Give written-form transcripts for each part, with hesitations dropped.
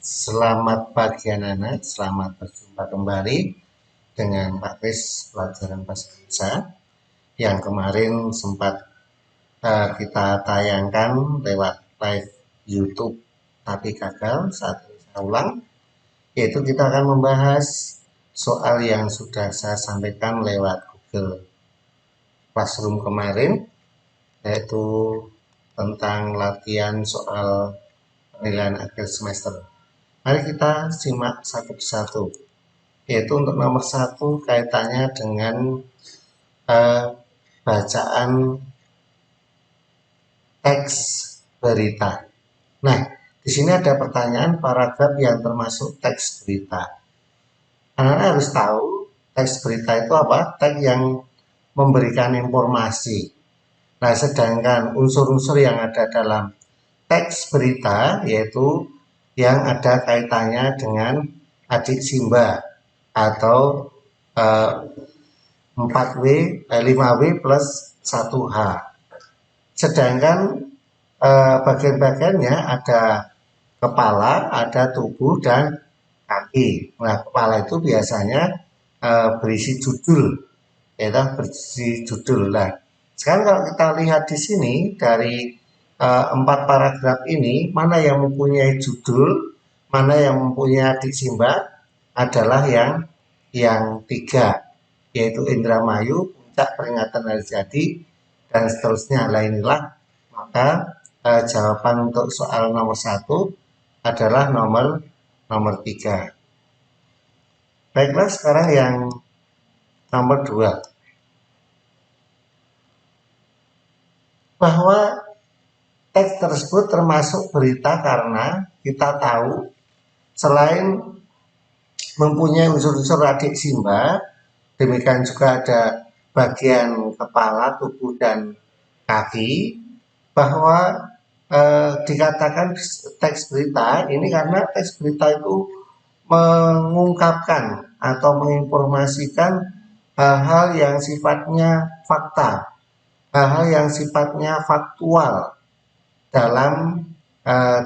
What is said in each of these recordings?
Selamat pagi anak-anak, selamat berjumpa kembali dengan Pak Kris pelajaran bahasa Indonesia yang kemarin sempat kita tayangkan lewat live YouTube tapi gagal. Saat ini saya ulang, yaitu kita akan membahas soal yang sudah saya sampaikan lewat Google Classroom kemarin, yaitu tentang latihan soal penilaian akhir semester. Mari kita simak satu persatu, yaitu untuk nomor 1 kaitannya dengan bacaan teks berita. Nah, di sini ada pertanyaan paragraf yang termasuk teks berita. Anak-anak harus tahu teks berita itu apa? Teks yang memberikan informasi. Nah, sedangkan unsur-unsur yang ada dalam teks berita yaitu yang ada kaitannya dengan adik Simba atau 4W, 5W plus 1H. Sedangkan bagian-bagiannya ada kepala, ada tubuh, dan kaki. Nah, kepala itu biasanya berisi judul, yaitu berisi judul. Nah, sekarang kalau kita lihat di sini dari 4 paragraf ini, mana yang mempunyai judul, mana yang mempunyai adik Simba adalah yang 3, yaitu Indramayu, puncak peringatan hari jadi, dan seterusnya. Nah, inilah maka jawaban untuk soal nomor 1 adalah nomor 3. Baiklah, sekarang yang nomor 2. Bahwa teks tersebut termasuk berita karena kita tahu selain mempunyai unsur-unsur adik Simba, demikian juga ada bagian kepala, tubuh, dan kaki, bahwa dikatakan teks berita ini karena teks berita itu mengungkapkan atau menginformasikan hal-hal yang sifatnya fakta, hal-hal yang sifatnya faktual dalam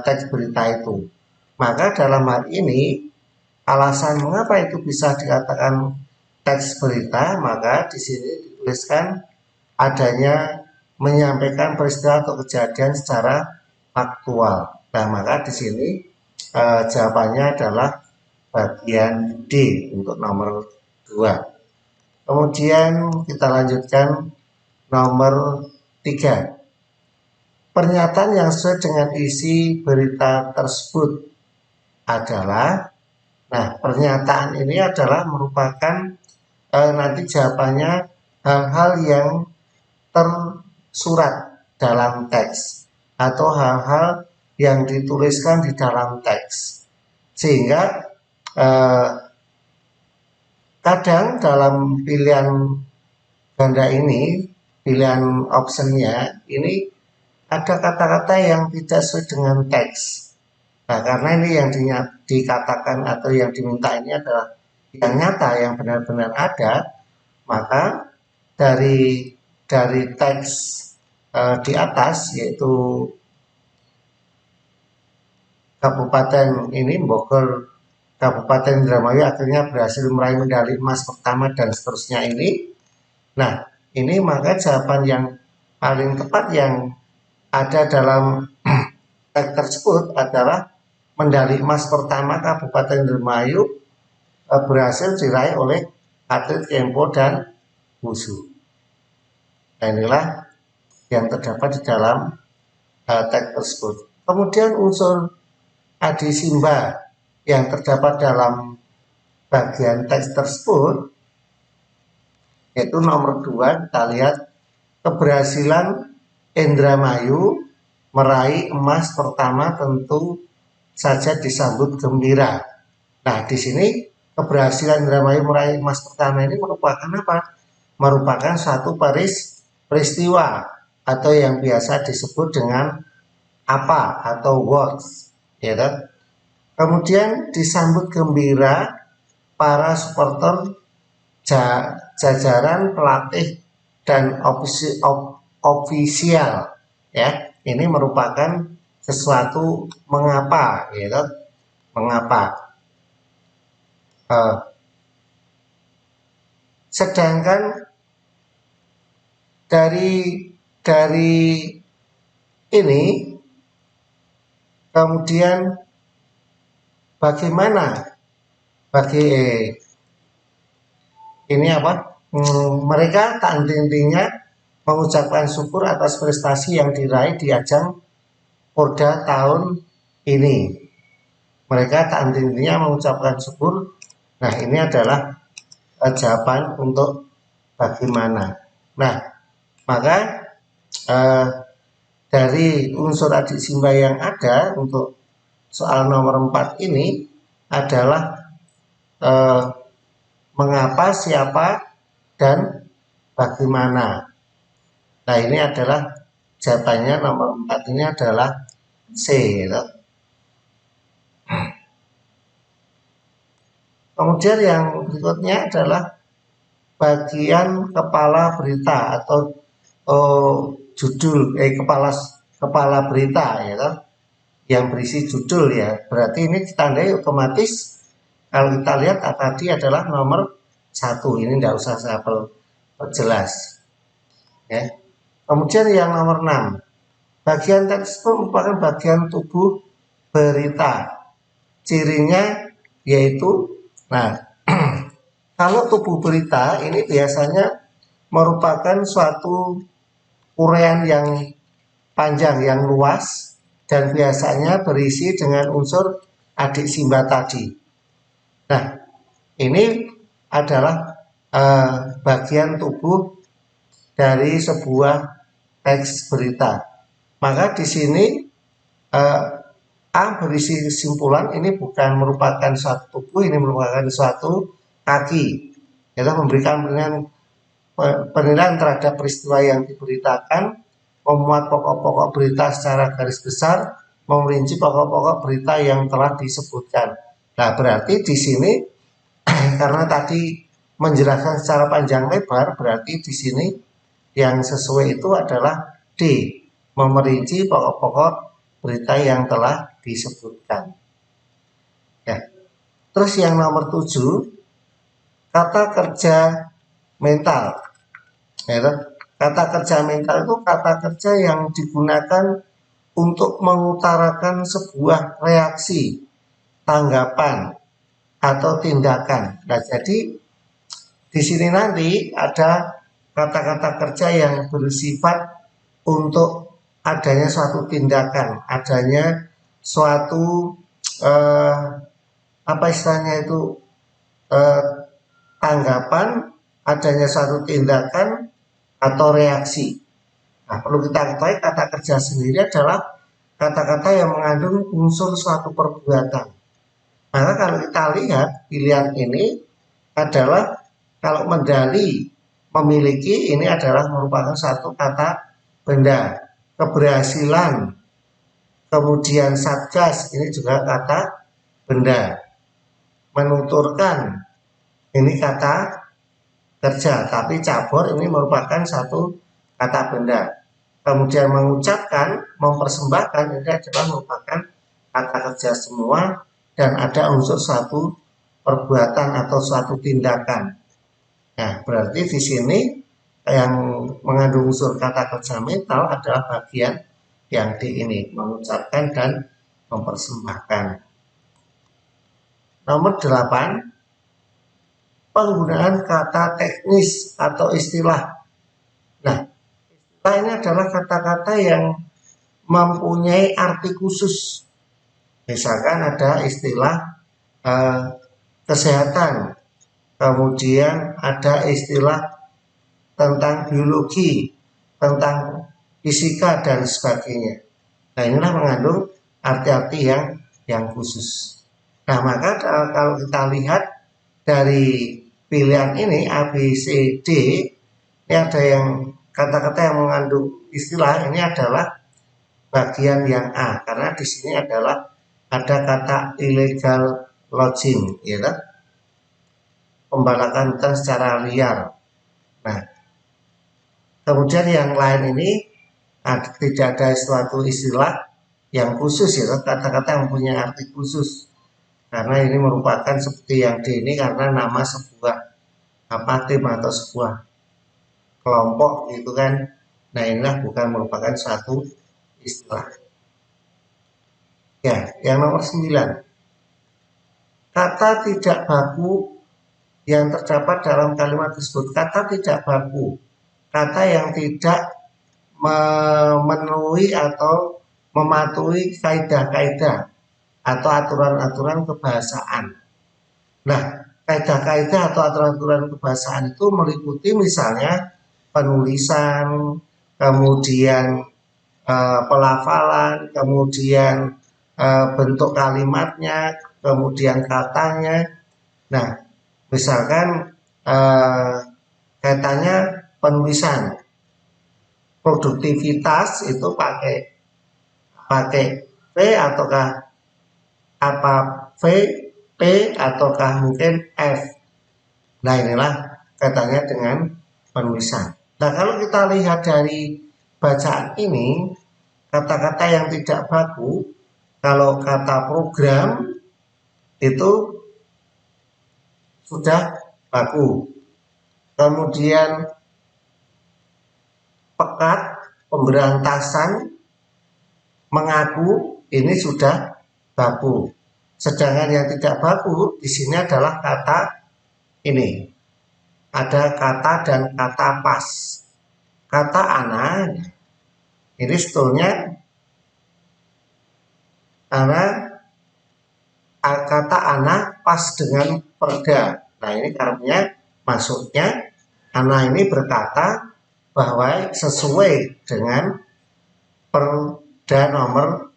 teks berita itu. Maka dalam hal ini alasan mengapa itu bisa dikatakan teks berita, maka di sini dituliskan adanya menyampaikan peristiwa atau kejadian secara faktual. Nah, maka di sini jawabannya adalah bagian D untuk nomor 2. Kemudian kita lanjutkan nomor 3. Pernyataan yang sesuai dengan isi berita tersebut adalah, nah, pernyataan ini adalah merupakan nanti jawabannya hal-hal yang tersurat dalam teks atau hal-hal yang dituliskan di dalam teks, sehingga kadang dalam pilihan ganda ini, pilihan optionnya ini ada kata-kata yang tidak sesuai dengan teks. Nah, karena ini yang dikatakan atau yang diminta ini adalah yang nyata, yang benar-benar ada, maka dari teks di atas, yaitu Kabupaten ini, Bogor, Kabupaten Indramayu akhirnya berhasil meraih medali emas pertama dan seterusnya ini. Nah, ini maka jawaban yang paling tepat yang ada dalam teks tersebut adalah medali emas pertama Kabupaten Indramayu berhasil diraih oleh atlet Kempo dan Wushu. Nah, inilah yang terdapat di dalam teks tersebut. Kemudian unsur adik Simba yang terdapat dalam bagian teks tersebut, yaitu nomor 2, kita lihat keberhasilan Indramayu meraih emas pertama tentu saja disambut gembira. Nah, di sini keberhasilan Indramayu meraih emas pertama ini merupakan apa? Merupakan satu peristiwa atau yang biasa disebut dengan apa atau words, ya kan? Kemudian disambut gembira para supporter, jajaran pelatih dan ofisial, ya. Ini merupakan sesuatu mengapa, ya kan? Mengapa? Sedangkan dari ini kemudian bagaimana bagi ini apa? Mereka tak henti-hentinya mengucapkan syukur atas prestasi yang diraih di ajang Porda tahun ini. Mereka tak henti-hentinya mengucapkan syukur. Nah, ini adalah jawaban untuk bagaimana. Nah, maka dari unsur adik simba yang ada untuk soal nomor 4 ini adalah mengapa, siapa, dan bagaimana. Nah, ini adalah jawabannya nomor 4 ini adalah C. Gitu. Kemudian yang berikutnya adalah bagian kepala berita atau judul kepala berita ya kan, yang berisi judul ya. Berarti ini ditandai otomatis kalau kita lihat tadi adalah nomor 1. Ini tidak usah saya perjelas. Ya. Kemudian yang nomor 6. Bagian teks itu merupakan bagian tubuh berita. Cirinya yaitu, nah, kalau tubuh berita ini biasanya merupakan suatu uraian yang panjang, yang luas, dan biasanya berisi dengan unsur adik simba tadi. Nah, ini adalah bagian tubuh dari sebuah teks berita. Maka di sini A berisi kesimpulan, ini bukan merupakan suatu tubuh, ini merupakan suatu kaki. Kita memberikan penilaian terhadap peristiwa yang diberitakan, memuat pokok-pokok berita secara garis besar, merinci pokok-pokok berita yang telah disebutkan. Nah, berarti di sini karena tadi menjelaskan secara panjang lebar, berarti di sini yang sesuai itu adalah D, memerinci pokok-pokok berita yang telah disebutkan. Ya. Terus yang nomor 7, kata kerja mental. Ya, kata kerja mental itu kata kerja yang digunakan untuk mengutarakan sebuah reaksi, tanggapan, atau tindakan. Nah, jadi di sini nanti ada kata-kata kerja yang bersifat untuk adanya suatu tindakan, adanya suatu apa istilahnya itu tanggapan, adanya suatu tindakan atau reaksi. Nah, perlu kita ketahui kata kerja sendiri adalah kata-kata yang mengandung unsur suatu perbuatan. Maka kalau kita lihat pilihan ini adalah kalau medali memiliki, ini adalah merupakan satu kata benda. Keberhasilan, kemudian satgas, ini juga kata benda. Menuturkan, ini kata kerja, tapi cabur ini merupakan satu kata benda. Kemudian mengucapkan, mempersembahkan, ini adalah merupakan kata kerja semua, dan ada unsur suatu perbuatan atau suatu tindakan. Nah, berarti di sini yang mengandung unsur kata kerja mental adalah bagian yang di ini, mengucapkan dan mempersembahkan. Nomor 8, penggunaan kata teknis atau istilah. Nah, istilah ini adalah kata-kata yang mempunyai arti khusus. Misalkan ada istilah kesehatan, kemudian ada istilah tentang biologi, tentang fisika, dan sebagainya. Nah, inilah mengandung arti-arti yang khusus. Nah, maka kalau kita lihat dari pilihan ini A, B, C, D, ini ada yang kata-kata yang mengandung istilah, ini adalah bagian yang A, karena di sini adalah ada kata illegal lodging, ya kan? Pembalakan hutan secara liar. Nah, kemudian yang lain ini tidak ada suatu istilah yang khusus, ya, kata-kata yang punya arti khusus. karena ini merupakan seperti yang D ini karena nama sebuah tim atau sebuah kelompok gitu kan. Nah inilah bukan merupakan suatu istilah. Ya, yang nomor 9. Kata tidak baku yang terdapat dalam kalimat tersebut. Kata tidak baku, kata yang tidak memenuhi atau mematuhi kaidah-kaidah atau aturan-aturan kebahasaan. Nah, kaidah-kaidah atau aturan-aturan kebahasaan itu meliputi misalnya penulisan, kemudian pelafalan, kemudian bentuk kalimatnya, kemudian katanya. Nah, misalkan kaitannya penulisan, produktivitas itu pakai V ataukah apa V, P ataukah mungkin F. Nah inilah kaitannya dengan penulisan. Nah kalau kita lihat dari bacaan ini, kata-kata yang tidak baku, kalau kata program itu sudah baku. Kemudian pekat, pemberantasan, mengaku, ini sudah baku. Sedangkan yang tidak baku di sini adalah kata ini. Ada kata dan kata pas. Kata anak ini sebetulnya karena kata anak pas dengan perda. Nah ini karena maksudnya anak ini berkata bahwa sesuai dengan Perda nomor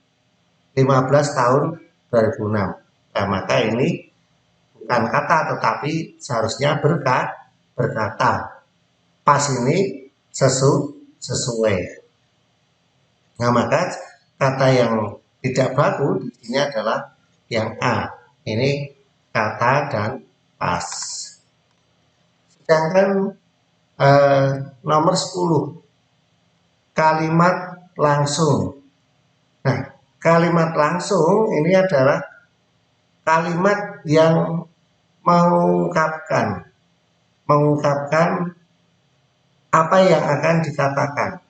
15 tahun 2006. Nah, maka ini bukan kata tetapi seharusnya berkata. Pas ini sesuai. Nah, maka kata yang tidak baku di sini adalah yang A. Ini kata dan pas. Sedangkan nomor 10 kalimat langsung. Nah, kalimat langsung ini adalah kalimat yang mengungkapkan apa yang akan dikatakan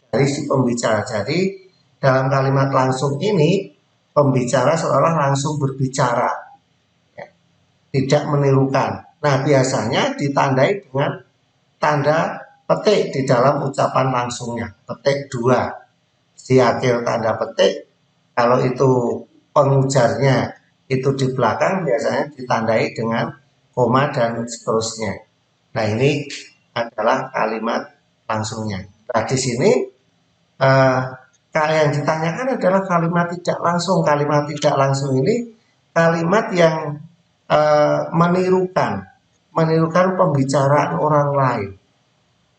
dari si pembicara. Jadi dalam kalimat langsung ini pembicara seolah langsung berbicara, ya, tidak menirukan. Nah biasanya ditandai dengan tanda petik di dalam ucapan langsungnya, petik 2 di akhir tanda petik. Kalau itu pengujarnya itu di belakang biasanya ditandai dengan koma dan seterusnya. Nah ini adalah kalimat langsungnya. Nah di sini yang ditanyakan adalah kalimat tidak langsung. Kalimat tidak langsung ini kalimat yang menirukan pembicaraan orang lain.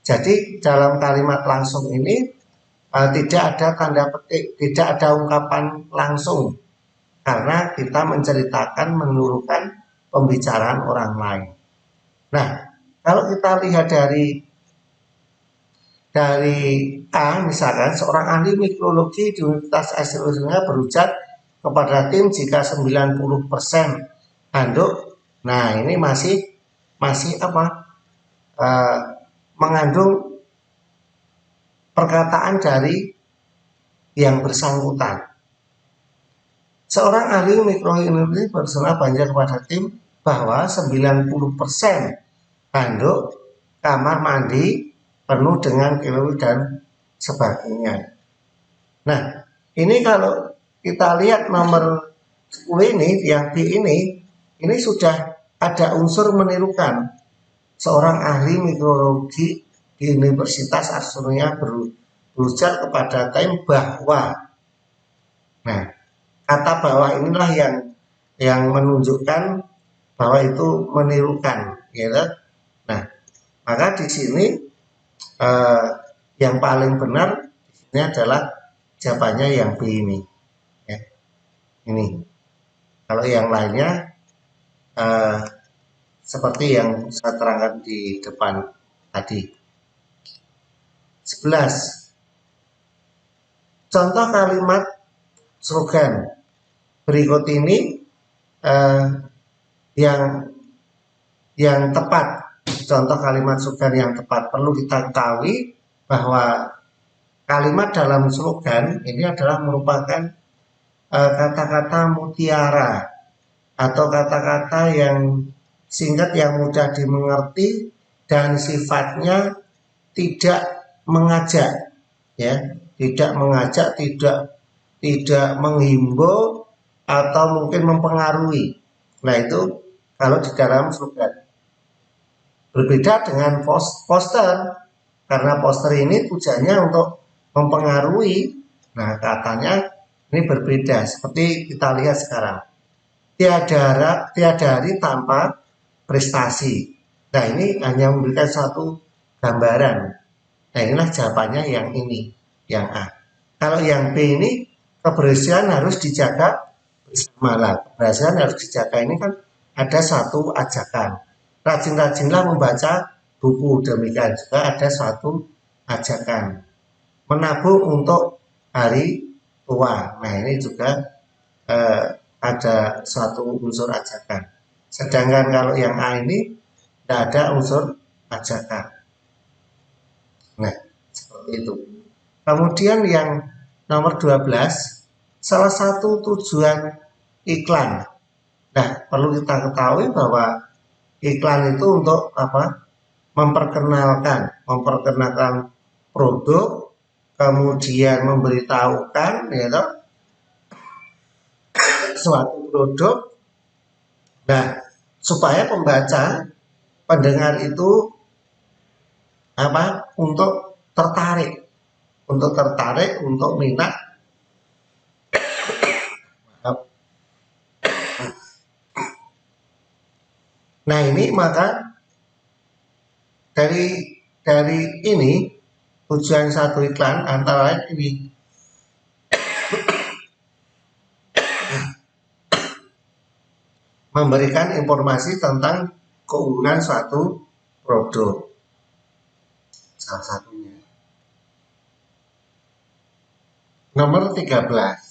Jadi dalam kalimat langsung ini tidak ada tanda petik, tidak ada ungkapan langsung, karena kita menceritakan menirukan pembicaraan orang lain. Nah, kalau kita lihat dari A, misalkan seorang ahli mikrologi di Universitas Arizona berujar kepada tim jika 90% handuk. Nah, ini masih mengandung perkataan dari yang bersangkutan. Seorang ahli mikrobiologi berserah banyak kepada tim bahwa 90% handuk kamar mandi penuh dengan kilauan dan sebagainya. Nah, ini kalau kita lihat nomor 10 ini, yang B ini sudah ada unsur menirukan. Seorang ahli mikrobiologi di Universitas Arizona berujar kepada tim bahwa. Nah, kata bahwa inilah yang menunjukkan bahwa itu menirukan, gitu. Nah, maka di sini yang paling benar di sini adalah jawabannya yang B ini. Ya. Ini. Kalau yang lainnya seperti yang saya terangkan di depan tadi. 11. Contoh kalimat slogan berikut ini eh, yang tepat. Contoh kalimat slogan yang tepat, perlu kita ketahui bahwa kalimat dalam slogan ini adalah merupakan kata-kata mutiara atau kata-kata yang singkat, yang mudah dimengerti, dan sifatnya tidak mengajak, ya, tidak mengajak, tidak menghimbau atau mungkin mempengaruhi. Nah, itu kalau di dalam slogan. Berbeda dengan poster, karena poster ini tujuannya untuk mempengaruhi. Nah, katanya ini berbeda, seperti kita lihat sekarang. Tiada hari tanpa prestasi. Nah, ini hanya memberikan satu gambaran. Nah, inilah jawabannya yang ini, yang A. Kalau yang B ini, kebersihan harus dijaga bersama. Kebersihan harus dijaga ini kan ada satu ajakan. Rajin-rajinlah membaca buku, demikian juga ada suatu ajakan. Menabung untuk hari tua. Nah, ini juga ada suatu unsur ajakan. Sedangkan kalau yang A ini tidak ada unsur ajakan. Nah, seperti itu. Kemudian yang nomor 12, salah satu tujuan iklan. Nah, perlu kita ketahui bahwa iklan itu untuk apa? Memperkenalkan produk, kemudian memberitahukan, ya, suatu produk. Nah, supaya pendengar itu apa? Untuk tertarik, untuk minat. Nah, ini maka dari ini tujuan satu iklan antara lain ini, memberikan informasi tentang keunggulan suatu produk. Salah satunya. Nomor 13.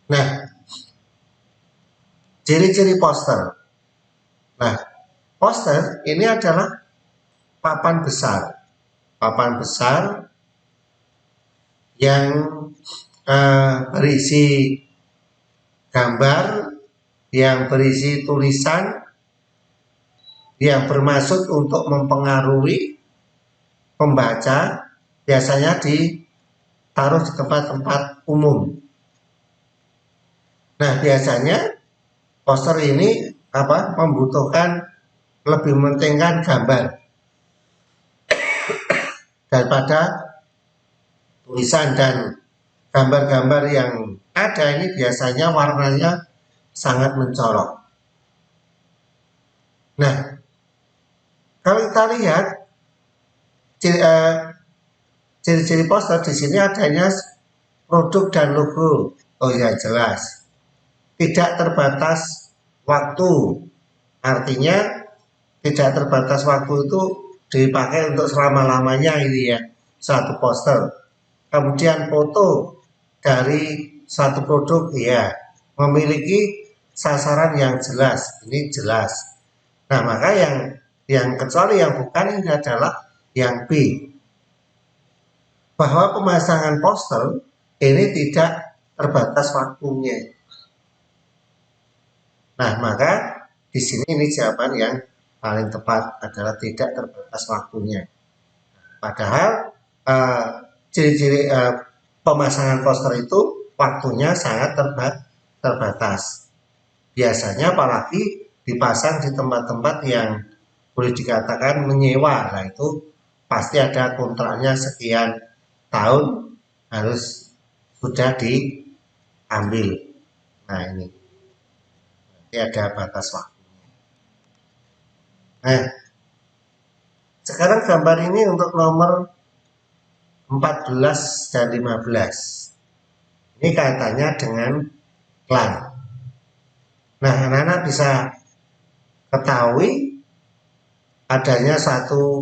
Nah, ciri-ciri poster. Nah, poster ini adalah papan besar. Papan besar yang berisi gambar, yang berisi tulisan, yang bermaksud untuk mempengaruhi pembaca, biasanya ditaruh di tempat-tempat umum. Nah, biasanya poster ini membutuhkan, lebih mementingkan gambar daripada tulisan, dan gambar-gambar yang ada ini biasanya warnanya sangat mencolok. Nah, kalau kita lihat ciri-ciri poster di sini adanya produk dan logo. Oh ya, jelas. Tidak terbatas waktu. Artinya tidak terbatas waktu itu dipakai untuk selama-lamanya ini ya, satu poster. Kemudian foto dari satu produk ya, memiliki sasaran yang jelas. Ini jelas. Nah, maka yang kecuali yang bukan ini adalah yang B, bahwa pemasangan poster ini tidak terbatas waktunya. Nah, maka di sini ini jawaban yang paling tepat adalah tidak terbatas waktunya. Padahal ciri-ciri pemasangan poster itu waktunya sangat terbatas. Biasanya apalagi dipasang di tempat-tempat yang boleh dikatakan menyewa. Nah, itu pasti ada kontraknya sekian tahun harus sudah diambil. Nah, ini ada batas waktunya. Nah, sekarang gambar ini untuk nomor 14 dan 15. Ini kaitannya dengan iklan. Nah, anak-anak bisa ketahui adanya satu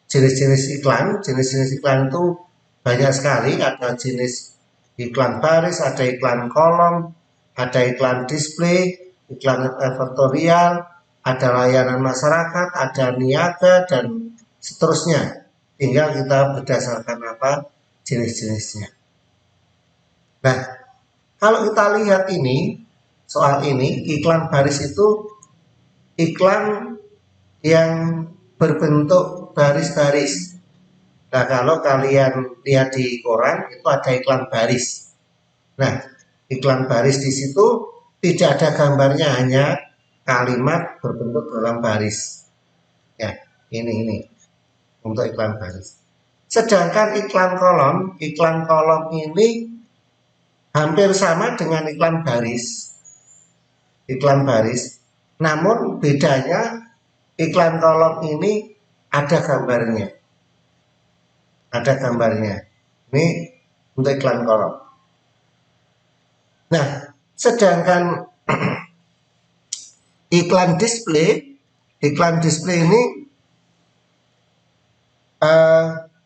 jenis-jenis iklan. Jenis-jenis iklan itu banyak sekali, ada jenis iklan baris, ada iklan kolom, ada iklan display, iklan advertorial, ada layanan masyarakat, ada niaga, dan seterusnya. Tinggal kita berdasarkan apa jenis-jenisnya. Nah, kalau kita lihat ini, soal ini, iklan baris itu iklan yang berbentuk baris-baris. Nah, kalau kalian lihat di koran, itu ada iklan baris. Nah, iklan baris di situ tidak ada gambarnya, hanya kalimat berbentuk dalam baris. Ya, ini untuk iklan baris. Sedangkan iklan kolom ini hampir sama dengan iklan baris. Namun bedanya iklan kolom ini ada gambarnya. Ini untuk iklan kolom. Nah, sedangkan iklan display ini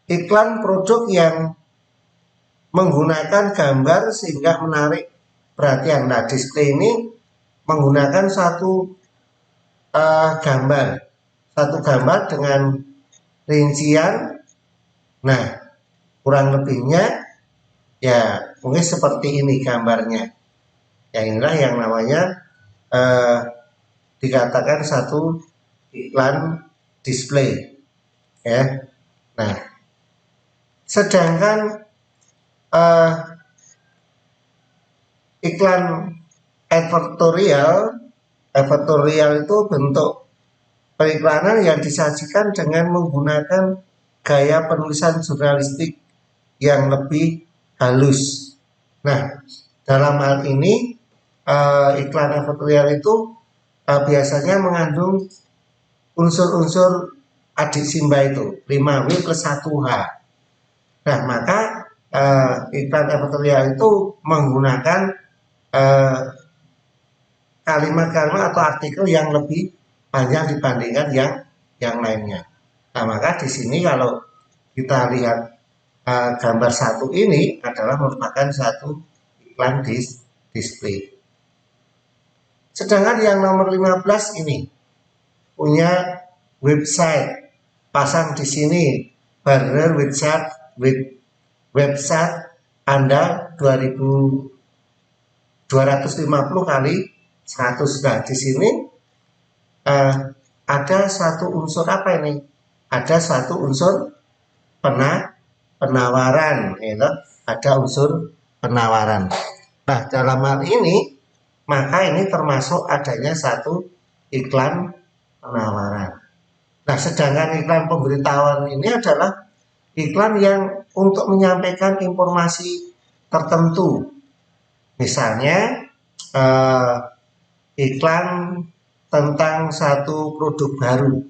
iklan produk yang menggunakan gambar sehingga menarik perhatian. Nah, display ini menggunakan satu gambar dengan rincian. Nah, kurang lebihnya ya mungkin seperti ini gambarnya. Yang inilah yang namanya dikatakan satu iklan display. Ya. Nah, sedangkan iklan advertorial itu bentuk periklanan yang disajikan dengan menggunakan gaya penulisan jurnalistik yang lebih halus. Nah, dalam hal ini iklan advertorial itu biasanya mengandung unsur-unsur adik simba itu 5W plus 1H. Nah, maka iklan advertorial itu menggunakan kalimat-kalimat atau artikel yang lebih panjang dibandingkan yang lainnya. Nah, maka di sini kalau kita lihat gambar satu ini adalah merupakan satu iklan display. Sedangkan yang nomor 15 ini punya website, pasang di sini banner website Anda 250 kali 100. Nah, di sini ada satu unsur apa ini? Ada satu unsur penawaran, gitu. Ada unsur penawaran. Nah, dalam hal ini maka ini termasuk adanya satu iklan penawaran. Nah, sedangkan iklan pemberitahuan ini adalah iklan yang untuk menyampaikan informasi tertentu. Misalnya iklan tentang satu produk baru,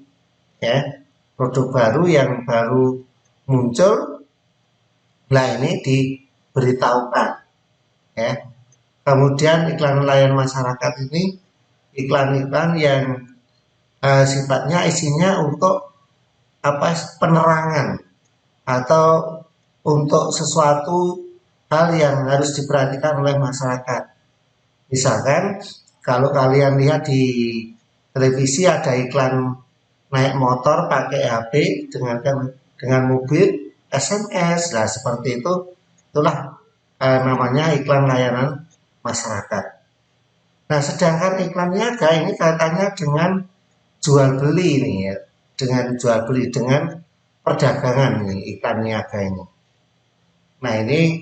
ya, produk baru yang baru muncul. Nah, ini diberitahukan, ya. Kemudian iklan layanan masyarakat ini iklan-iklan yang sifatnya isinya untuk penerangan atau untuk sesuatu hal yang harus diperhatikan oleh masyarakat. Misalkan kalau kalian lihat di televisi ada iklan naik motor pakai HP dengan mobil SMS. Nah, seperti itu, itulah namanya iklan layanan masyarakat. Nah, sedangkan iklan niaga ini kaitannya dengan jual beli ini, ya, dengan jual beli, dengan perdagangan ini, iklan niaga ini. Nah, ini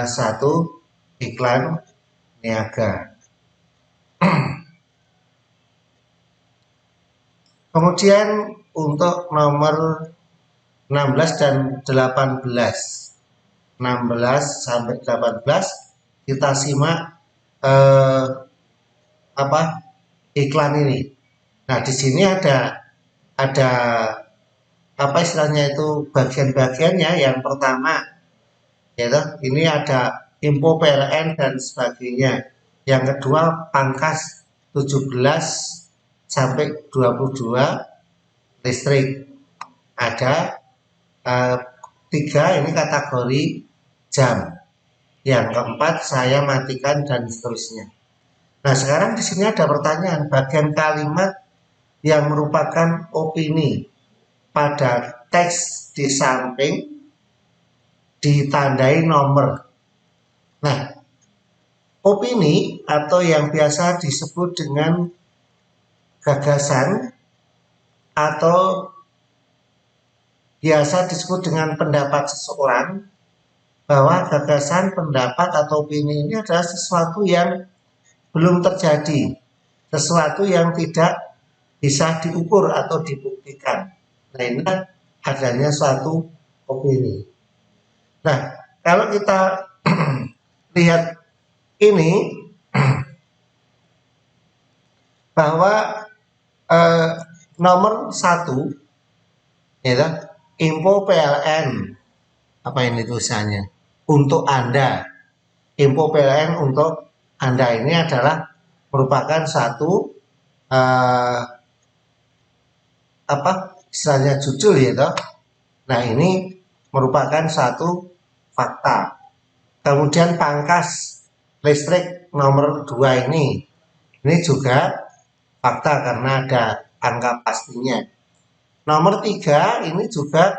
satu iklan niaga. Kemudian untuk nomor 16 dan 18, 16 sampai 18 kita simak iklan ini. Nah, di sini ada apa istilahnya itu bagian-bagiannya. Yang pertama, yaitu ini ada info PLN dan sebagainya. Yang kedua, pangkas 17 sampai 22 listrik. Ada 3 ini kategori jam. Yang keempat saya matikan dan seterusnya. Nah, sekarang di sini ada pertanyaan, bagian kalimat yang merupakan opini pada teks di samping ditandai nomor. Nah, opini atau yang biasa disebut dengan gagasan atau biasa disebut dengan pendapat seseorang, bahwa gagasan, pendapat atau opini ini adalah sesuatu yang belum terjadi, sesuatu yang tidak bisa diukur atau dibuktikan. Nah, ini adanya suatu opini. Nah, kalau kita lihat ini, bahwa nomor 1 ya, info PLN, apa ini tulisannya, untuk Anda. Info PLN untuk Anda ini adalah merupakan satu istilahnya judul ya toh. Nah, ini merupakan satu fakta. Kemudian pangkas listrik nomor 2 ini juga fakta karena ada angka pastinya. Nomor 3 ini juga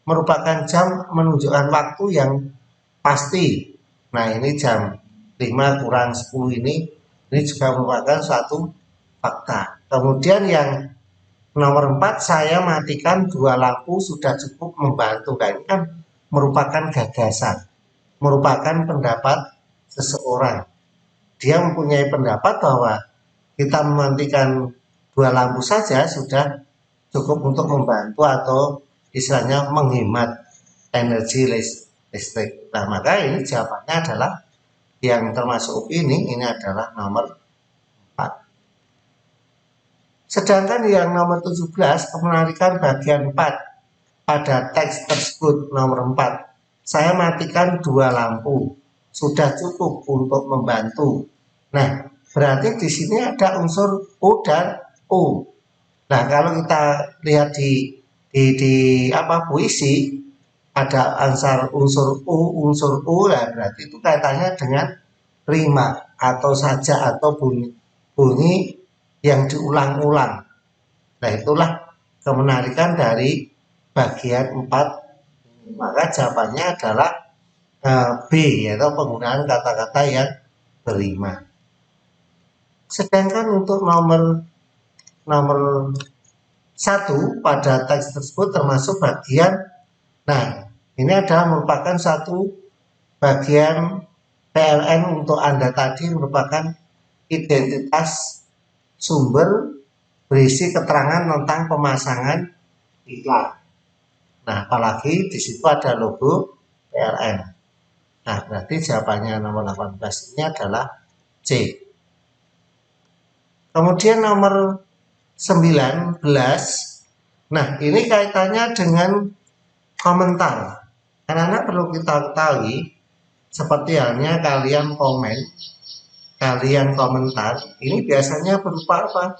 merupakan jam menunjukkan waktu yang pasti. Nah, ini jam 5 kurang 10 ini juga merupakan suatu fakta. Kemudian yang nomor 4, saya matikan 2 lampu sudah cukup membantu. Nah, ini kan merupakan gagasan, merupakan pendapat seseorang. Dia mempunyai pendapat bahwa kita mematikan 2 lampu saja sudah cukup untuk membantu atau istilahnya menghemat energi listrik. Nah, maka ini jawabannya adalah yang termasuk opini ini adalah nomor 4. Sedangkan yang nomor 17, penarikan bagian 4 pada teks tersebut nomor 4. Saya matikan 2 lampu sudah cukup untuk membantu. Nah, berarti di sini ada unsur U dan U. Nah, kalau kita lihat di puisi, ada unsur U, nah berarti itu kaitannya dengan rima atau saja atau bunyi yang diulang-ulang. Nah, itulah kemenarikan dari bagian 4. Maka jawabannya adalah B, yaitu penggunaan kata-kata yang berima. Sedangkan untuk nomor 1 pada teks tersebut termasuk bagian, nah ini adalah merupakan satu bagian PLN untuk Anda tadi, merupakan identitas sumber berisi keterangan tentang pemasangan iklan. Nah, apalagi di situ ada logo PLN. Nah, berarti jawabannya nomor 18 ini adalah C. Kemudian nomor 19. Nah, ini kaitannya dengan komentar. Anak-anak perlu kita ketahui, seperti halnya kalian komen, kalian komentar, ini biasanya berupa apa?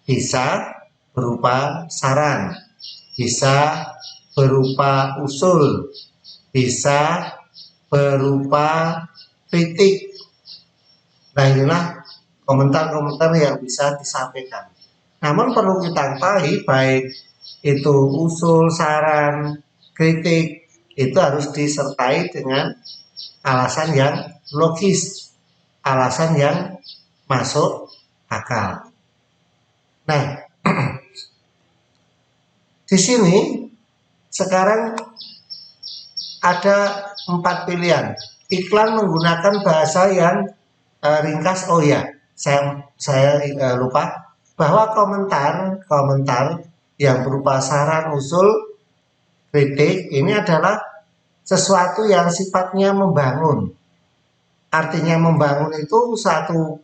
Bisa berupa saran, bisa berupa usul, bisa berupa kritik. Nah, inilah komentar-komentar yang bisa disampaikan. Namun perlu kita ketahui, baik itu usul, saran, kritik, itu harus disertai dengan alasan yang logis, alasan yang masuk akal. Nah, di sini sekarang ada 4 pilihan. Iklan menggunakan bahasa yang ringkas. Oh ya, saya lupa bahwa komentar yang berupa saran, usul, kritik ini adalah sesuatu yang sifatnya membangun. Artinya membangun itu satu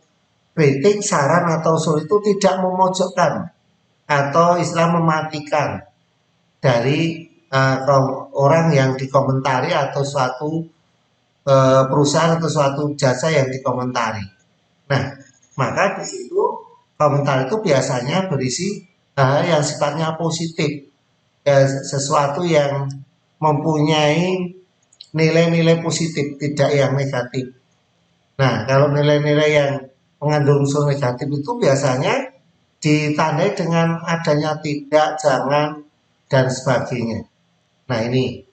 kritik, saran atau usul itu tidak memojokkan atau istilah mematikan dari orang yang dikomentari atau suatu perusahaan atau suatu jasa yang dikomentari. Nah, maka di situ komentar itu biasanya berisi hal yang sifatnya positif, sesuatu yang mempunyai nilai-nilai positif, tidak yang negatif. Nah, kalau nilai-nilai yang mengandung unsur negatif itu biasanya ditandai dengan adanya tidak, jangan, dan sebagainya. Nah, ini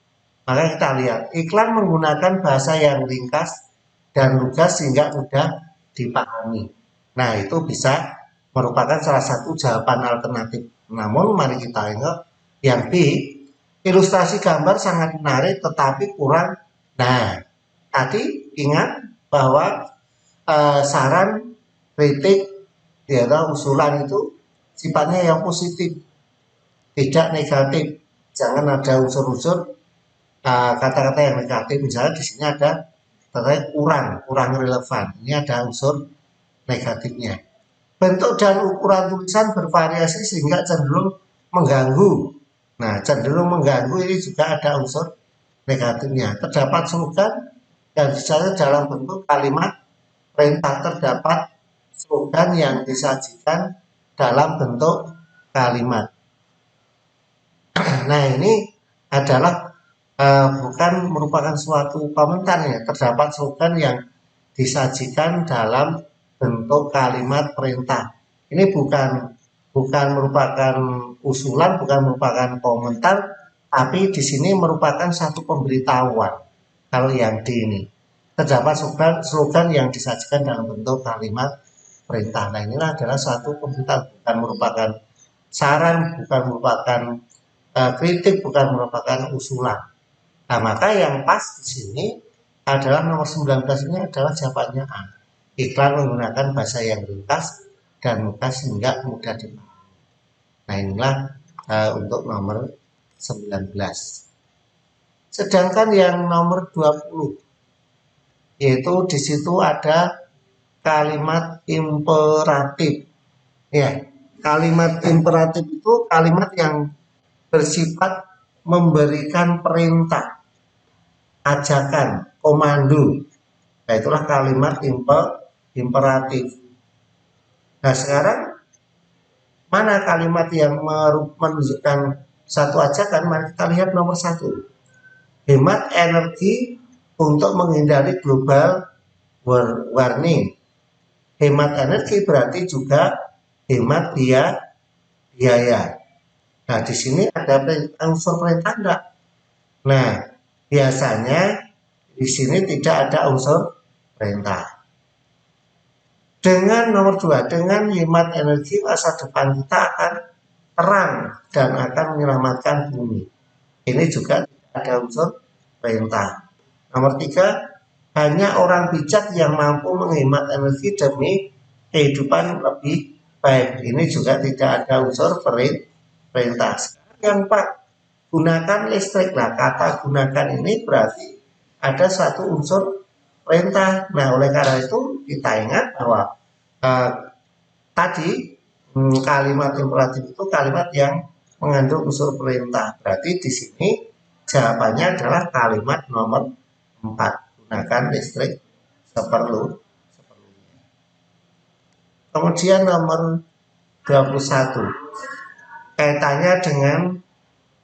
maka kita lihat iklan menggunakan bahasa yang ringkas dan lugas sehingga mudah dipahami. Nah, itu bisa merupakan salah satu jawaban alternatif. Namun mari kita ingat yang B, ilustrasi gambar sangat menarik tetapi kurang. Nah, tadi ingat bahwa saran, kritik, ya, usulan itu sifatnya yang positif, tidak negatif. Jangan ada unsur-unsur kata-kata yang negatif. Misalnya di sini ada katanya kurang relevan. Ini ada unsur negatifnya. Bentuk dan ukuran tulisan bervariasi sehingga cenderung mengganggu. Nah, cenderung mengganggu ini juga ada unsur negatifnya. Terdapat slogan yang disajikan dalam bentuk kalimat perintah. Terdapat slogan yang disajikan dalam bentuk kalimat. Nah, ini adalah bukan merupakan suatu komentar ya. Terdapat slogan yang disajikan dalam bentuk kalimat perintah. Ini bukan merupakan usulan, bukan merupakan komentar, tapi di sini merupakan satu pemberitahuan. Kalau yang D ini terdapat slogan yang disajikan dalam bentuk kalimat perintah. Nah, inilah adalah satu pemberitahuan, bukan merupakan saran, bukan merupakan kritik, bukan merupakan usulan. Nah, maka yang pas di sini adalah nomor 19 ini adalah jawabannya A. Iklan menggunakan bahasa yang ringkas dan lugas sehingga mudah dipahami. Nah, inilah untuk nomor 19. Sedangkan yang nomor 20 yaitu di situ ada kalimat imperatif. Ya, kalimat imperatif itu kalimat yang bersifat memberikan perintah, ajakan, komando. Nah, itulah kalimat imperatif. Nah, sekarang mana kalimat yang menunjukkan satu ajakan? Mari kita lihat nomor 1. Hemat energi untuk menghindari global warming. Hemat energi berarti juga hemat biaya. Nah, di sini ada unsur perintah enggak? Nah, biasanya di sini tidak ada unsur perintah. Dengan nomor 2, dengan hemat energi masa depan kita akan terang dan akan menyelamatkan bumi. Ini juga tidak ada unsur perintah. Nomor 3, hanya orang bijak yang mampu menghemat energi demi kehidupan lebih baik. Ini juga tidak ada unsur perintah. Yang 4, gunakan listrik. Nah, kata gunakan ini berarti ada satu unsur perintah. Nah, oleh karena itu kita ingat bahwa tadi kalimat imperatif itu kalimat yang mengandung unsur perintah. Berarti di sini jawabannya adalah kalimat nomor 4. Gunakan listrik seperlunya. Kemudian nomor 21. Kaitannya dengan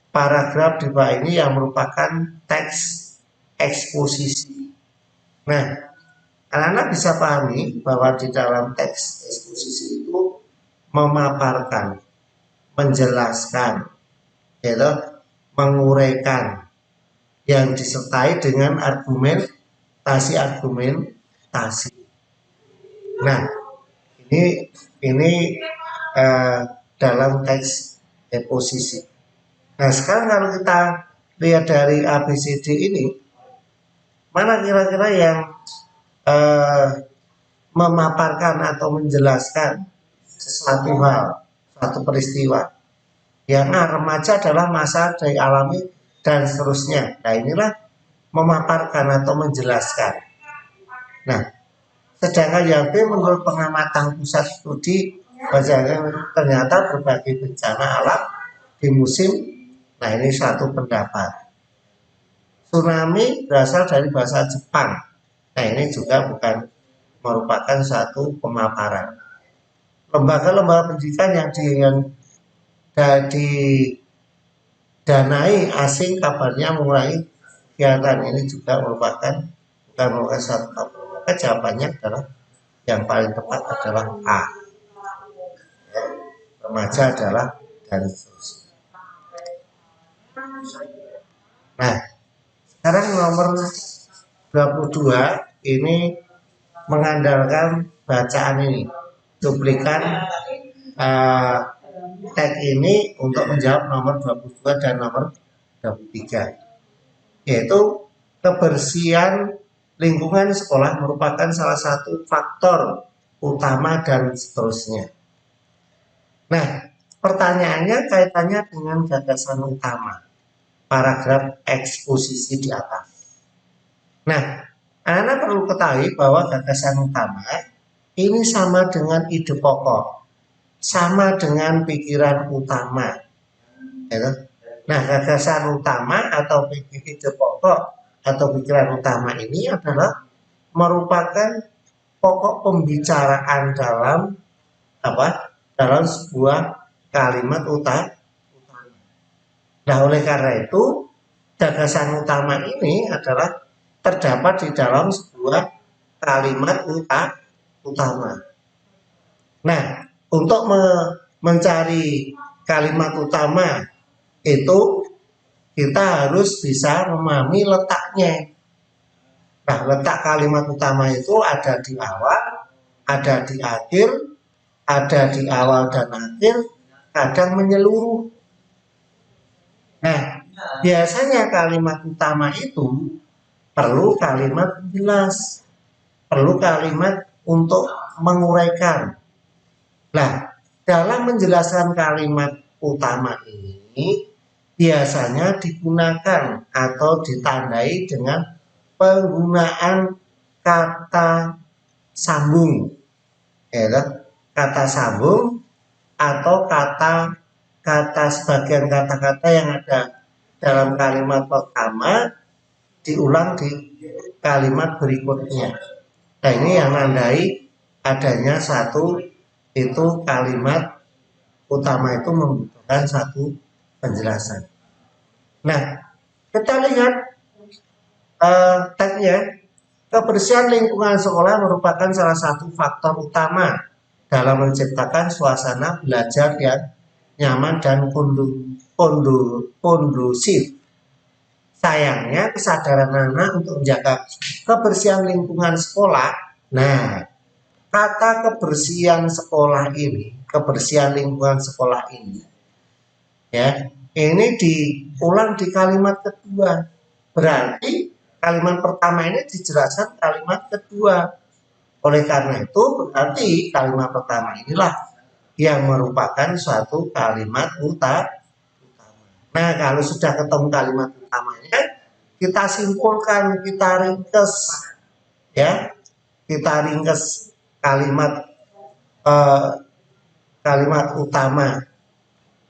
paragraf di bawah ini yang merupakan teks eksposisi. Nah, anak-anak bisa pahami bahwa di dalam teks eksposisi itu memaparkan, menjelaskan, yaitu menguraikan yang disertai dengan argumentasi. Nah, ini dalam teks eksposisi. Nah, sekarang kalau kita lihat dari ABCD ini, mana kira-kira yang memaparkan atau menjelaskan sesuatu hal, suatu peristiwa. Yang remaja adalah masa dari alami dan seterusnya. Nah, inilah memaparkan atau menjelaskan. Nah, sedangkan yang B menurut pengamatan pusat studi ternyata berbagai bencana alam di musim. Nah, ini satu pendapat. Tsunami berasal dari bahasa Jepang. Nah, ini juga bukan merupakan satu pemaparan. Lembaga-lembaga pendidikan yang danai asing kabarnya mengurangi kegiatan. Ini juga merupakan bukan merupakan satu kabar. Maka jawabannya adalah yang paling tepat adalah A. Remaja adalah dan seterusnya. Nah, sekarang nomor 22 ini mengandalkan bacaan ini. Cuplikan tag ini untuk menjawab nomor 22 dan nomor 23. Yaitu kebersihan lingkungan sekolah merupakan salah satu faktor utama dan seterusnya. Nah, pertanyaannya kaitannya dengan gagasan utama, paragraf eksposisi di atas. Nah, anak perlu ketahui bahwa gagasan utama ini sama dengan ide pokok, sama dengan pikiran utama. Nah, gagasan utama atau ide pokok atau pikiran utama ini adalah merupakan pokok pembicaraan dalam dalam sebuah kalimat utama. Nah, oleh karena itu gagasan utama ini adalah terdapat di dalam sebuah kalimat utama. Nah, untuk mencari kalimat utama itu kita harus bisa memahami letaknya. Nah, letak kalimat utama itu ada di awal, ada di akhir, ada di awal dan akhir, kadang menyeluruh. Nah, biasanya kalimat utama itu perlu kalimat jelas, perlu kalimat untuk menguraikan. Nah, dalam menjelaskan kalimat utama ini biasanya digunakan atau ditandai dengan penggunaan kata sambung, kata sambung atau kata sebagian kata-kata yang ada dalam kalimat pertama diulang di kalimat berikutnya. Nah, ini yang menandai adanya satu itu kalimat utama itu membutuhkan satu penjelasan. Nah, kita lihat tagnya. Kebersihan lingkungan sekolah merupakan salah satu faktor utama dalam menciptakan suasana belajar yang nyaman dan kondusif. Sayangnya kesadaran anak untuk menjaga kebersihan lingkungan sekolah. Nah, kata kebersihan sekolah ini, kebersihan lingkungan sekolah ini, ya, ini diulang di kalimat kedua. Berarti kalimat pertama ini dijelaskan kalimat kedua. Oleh karena itu berarti kalimat pertama inilah yang merupakan suatu kalimat utama. Nah, kalau sudah ketemu kalimat utamanya, kita simpulkan, kita ringkes, ya, kita ringkes kalimat kalimat utama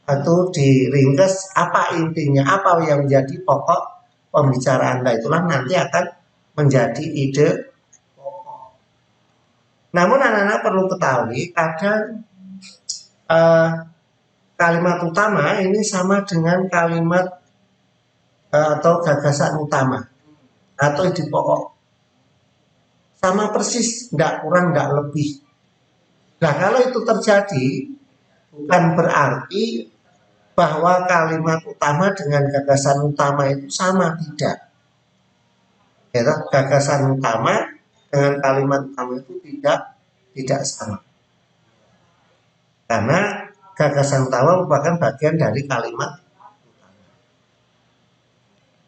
itu diringkes apa intinya, apa yang menjadi pokok pembicaraan. Nah, itulah nanti akan menjadi ide pokok. Namun anak-anak perlu ketahui kadang kalimat utama ini sama dengan kalimat atau gagasan utama atau ide pokok, sama persis, tidak kurang, tidak lebih. Nah, kalau itu terjadi bukan berarti bahwa kalimat utama dengan gagasan utama itu sama, tidak. Ya, gagasan utama dengan kalimat utama itu tidak sama. Karena gagasan utama merupakan bagian dari kalimat utama.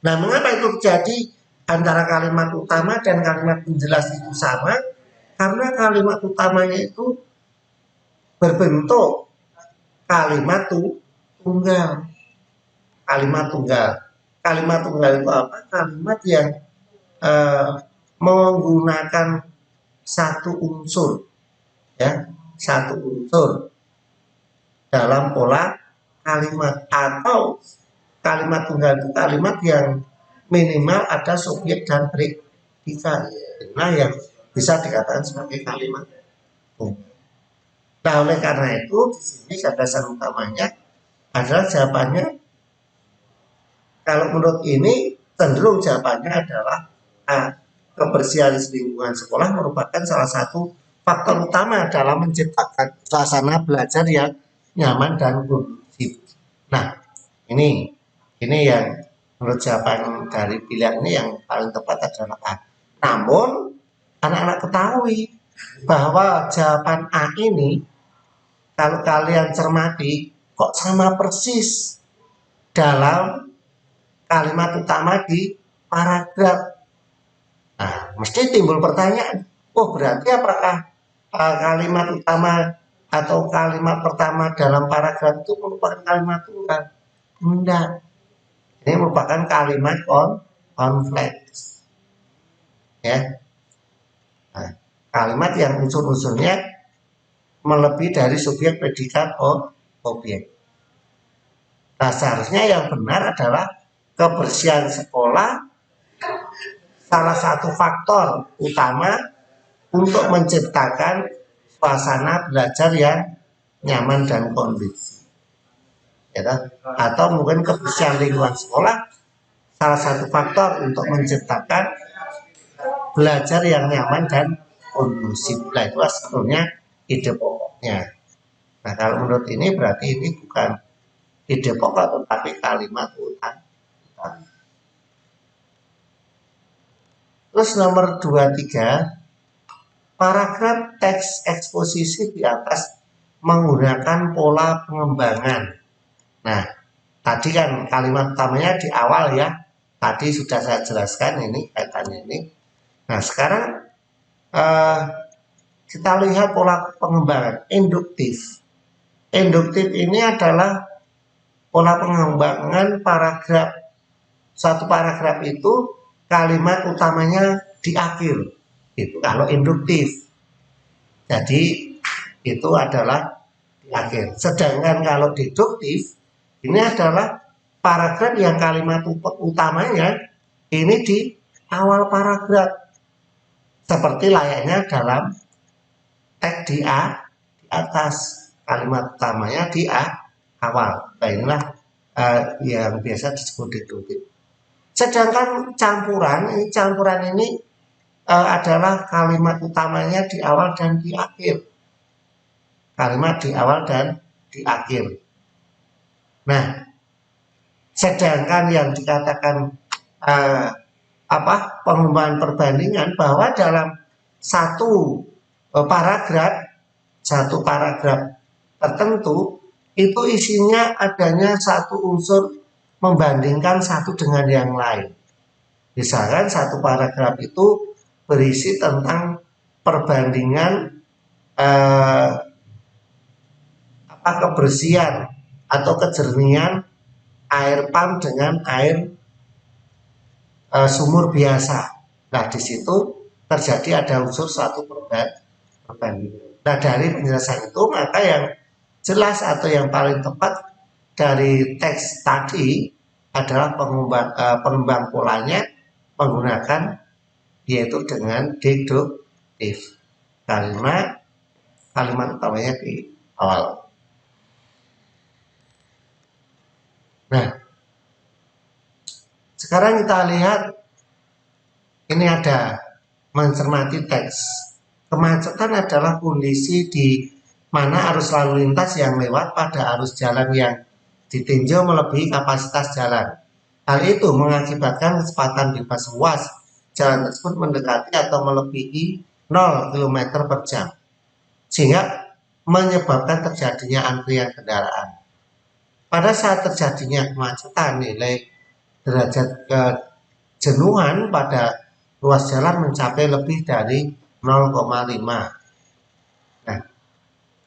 Nah, mengapa itu terjadi antara kalimat utama dan kalimat penjelas itu sama? Karena kalimat utamanya itu berbentuk kalimat tunggal. Kalimat tunggal. Kalimat tunggal itu apa? Kalimat yang menggunakan satu unsur, ya, satu unsur dalam pola kalimat, atau kalimat tunggal itu kalimat yang minimal ada subjek dan predikat. Nah, yang bisa dikatakan sebagai kalimat tunggal. Nah, oleh karena itu di sini gagasan utamanya adalah jawabannya kalau menurut ini cenderung jawabannya adalah A. Kebersihan lingkungan sekolah merupakan salah satu faktor utama dalam menciptakan suasana belajar yang nyaman dan kondusif. Nah, ini yang menurut jawaban dari pilihan ini yang paling tepat adalah A. Namun, anak-anak ketahui bahwa jawaban A ini kalau kalian cermati kok sama persis dalam kalimat utama di paragraf. Nah, mesti timbul pertanyaan, oh berarti apakah kalimat utama atau kalimat pertama dalam paragraf itu merupakan kalimat tunggal? Tidak. Ini merupakan kalimat kompleks. Ya. Nah, kalimat yang unsur-unsurnya melebihi dari subjek, predikat, objek. Nah, seharusnya yang benar adalah kebersihan sekolah salah satu faktor utama untuk menciptakan suasana belajar yang nyaman dan kondusif. Ya, atau mungkin kebersihan lingkungan sekolah salah satu faktor untuk menciptakan belajar yang nyaman dan kondusif. Nah, itu sebetulnya ide pokoknya. Nah, kalau menurut ini berarti ini bukan ide pokok tetapi kalimat utama. Terus nomor 23, paragraf teks eksposisi di atas menggunakan pola pengembangan. Nah, tadi kan kalimat utamanya di awal ya. Tadi sudah saya jelaskan ini kaitannya ini. Nah, sekarang kita lihat pola pengembangan induktif. Induktif ini adalah pola pengembangan paragraf. Satu paragraf itu kalimat utamanya di akhir. Itu kalau induktif. Jadi itu adalah di akhir. Sedangkan kalau deduktif ini adalah paragraf yang kalimat utamanya ini di awal paragraf. Seperti layaknya dalam teks di atas, kalimat utamanya di awal. Nah, inilah yang biasa disebut deduktif. Sedangkan campuran ini adalah kalimat utamanya di awal dan di akhir. Kalimat di awal dan di akhir. Nah, sedangkan yang dikatakan pengembangan perbandingan bahwa dalam satu paragraf tertentu itu isinya adanya satu unsur membandingkan satu dengan yang lain. Misalkan satu paragraf itu berisi tentang perbandingan kebersihan atau kejernihan air pump dengan air sumur biasa. Nah, di situ terjadi ada unsur satu perbandingan. Nah, dari penjelasan itu maka yang jelas atau yang paling tepat dari teks tadi adalah pengembang polanya menggunakan yaitu dengan deduktif. Kalimat utamanya di awal. Nah, sekarang kita lihat ini ada mencermati teks. Kemacetan adalah kondisi di mana arus lalu lintas yang lewat pada arus jalan yang ditinjau melebihi kapasitas jalan. Hal itu mengakibatkan kecepatan bebas luas jalan tersebut mendekati atau melebihi 0 km per jam. Sehingga menyebabkan terjadinya antrian kendaraan. Pada saat terjadinya kemacetan, nilai derajat kejenuhan pada ruas jalan mencapai lebih dari 0,5. Nah,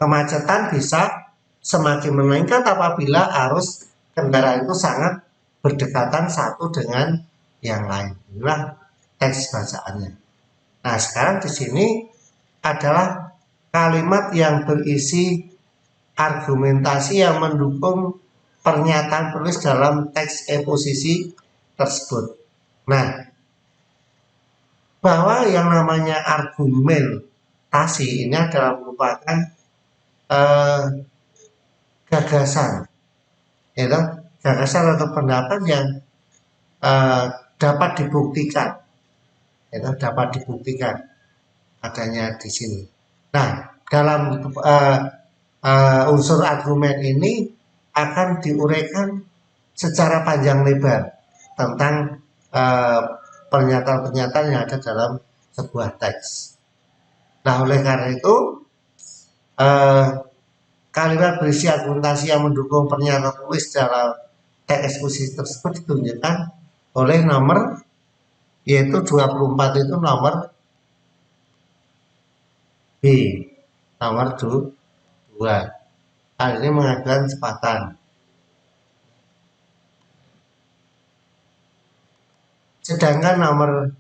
kemacetan bisa semakin meningkat apabila arus kendaraan itu sangat berdekatan satu dengan yang lain. Inilah teks bacaannya. Nah, sekarang di sini adalah kalimat yang berisi argumentasi yang mendukung pernyataan penulis dalam teks eksposisi tersebut. Nah, bahwa yang namanya argumentasi ini adalah merupakan gagasan, gagasan atau pendapat yang eh, dapat dibuktikan, itu dapat dibuktikan adanya di sini. Nah, dalam unsur argumen ini akan diuraikan secara panjang lebar tentang pernyataan-pernyataan yang ada dalam sebuah teks. Nah, oleh karena itu kalimat berisi argumentasi yang mendukung pernyataan tulis dalam teks eksposisi tersebut ditunjukkan oleh nomor, yaitu 24 itu nomor B, nomor 2. Hal ini mengajukan kecepatan. Sedangkan nomor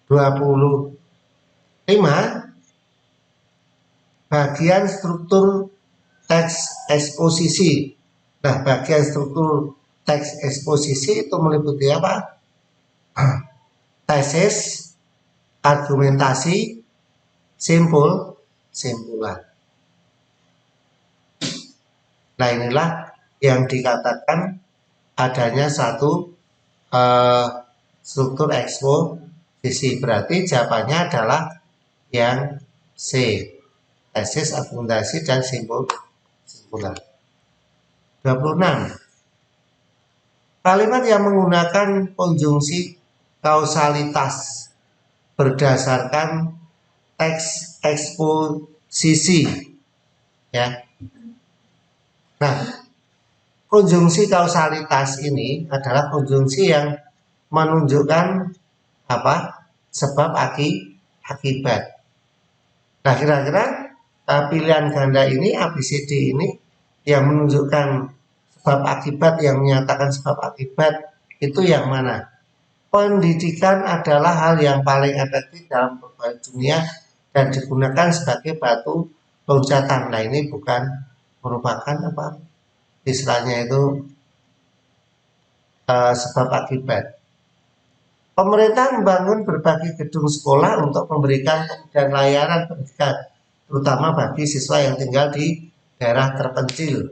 25 bagian struktur teks eksposisi. Nah, bagian struktur teks eksposisi itu meliputi apa? Tesis, argumentasi, simpulan. Nah, inilah yang dikatakan adanya satu struktur eksposisi. Berarti jawabannya adalah yang C, tesis, argumentasi, dan simpulan. 26. Kalimat yang menggunakan konjungsi kausalitas berdasarkan teks eksposisi, ya. Nah, konjungsi kausalitas ini adalah konjungsi yang menunjukkan apa? Sebab akibat. Nah, kira-kira pilihan ganda ini ABCD ini yang menunjukkan sebab akibat, yang menyatakan sebab akibat itu yang mana? Pendidikan adalah hal yang paling efektif dalam berbagai dunia dan digunakan sebagai batu loncatan. Nah, ini bukan merupakan apa? Istilahnya itu sebab akibat. Pemerintah membangun berbagai gedung sekolah untuk memberikan kemudahan layanan pendidikan, terutama bagi siswa yang tinggal di daerah terpencil.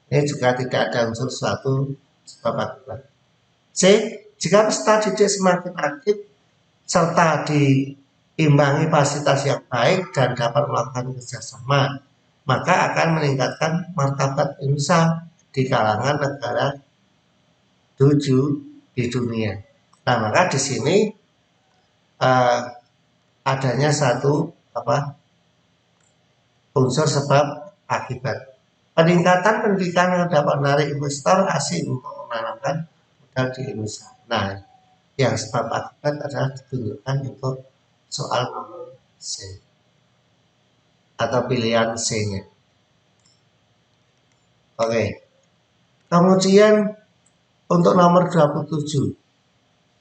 Ini juga tidak ada unsur suatu sebab akibat. C. Jika peserta didik semakin aktif serta diimbangi fasilitas yang baik dan dapat melakukan kerjasama, maka akan meningkatkan martabat Indonesia di kalangan negara 7 di dunia. Nah, maka di sini adanya satu unsur sebab akibat. Peningkatan pendidikan yang dapat menarik investor asing untuk menanamkan modal di Indonesia. Nah, yang sebab akibat adalah ditunjukkan untuk soal nomor C atau pilihan C-nya. Oke. Kemudian untuk nomor 27,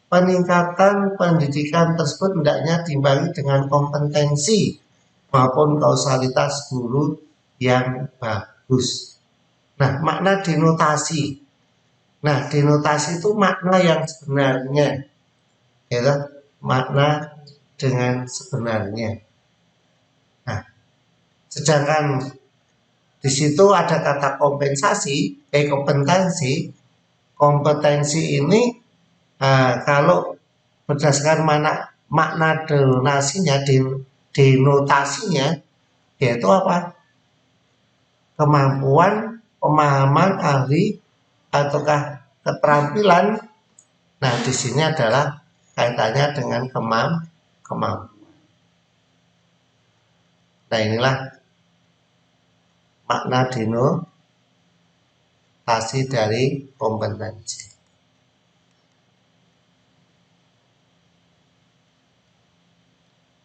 peningkatan pendidikan tersebut hendaknya diimbangi dengan kompetensi maupun kausalitas guru yang bagus. Nah, makna denotasi. Nah, denotasi itu makna yang sebenarnya, ya, makna dengan sebenarnya. Nah, sedangkan di situ ada kata kompetensi. Kompetensi ini kalau berdasarkan makna denotasinya, yaitu apa? Kemampuan, pemahaman, ahli, ataukah keterampilan. Nah, di sini adalah kaitannya dengan kemampuan. Nah, inilah makna denotasi dari kompetensi.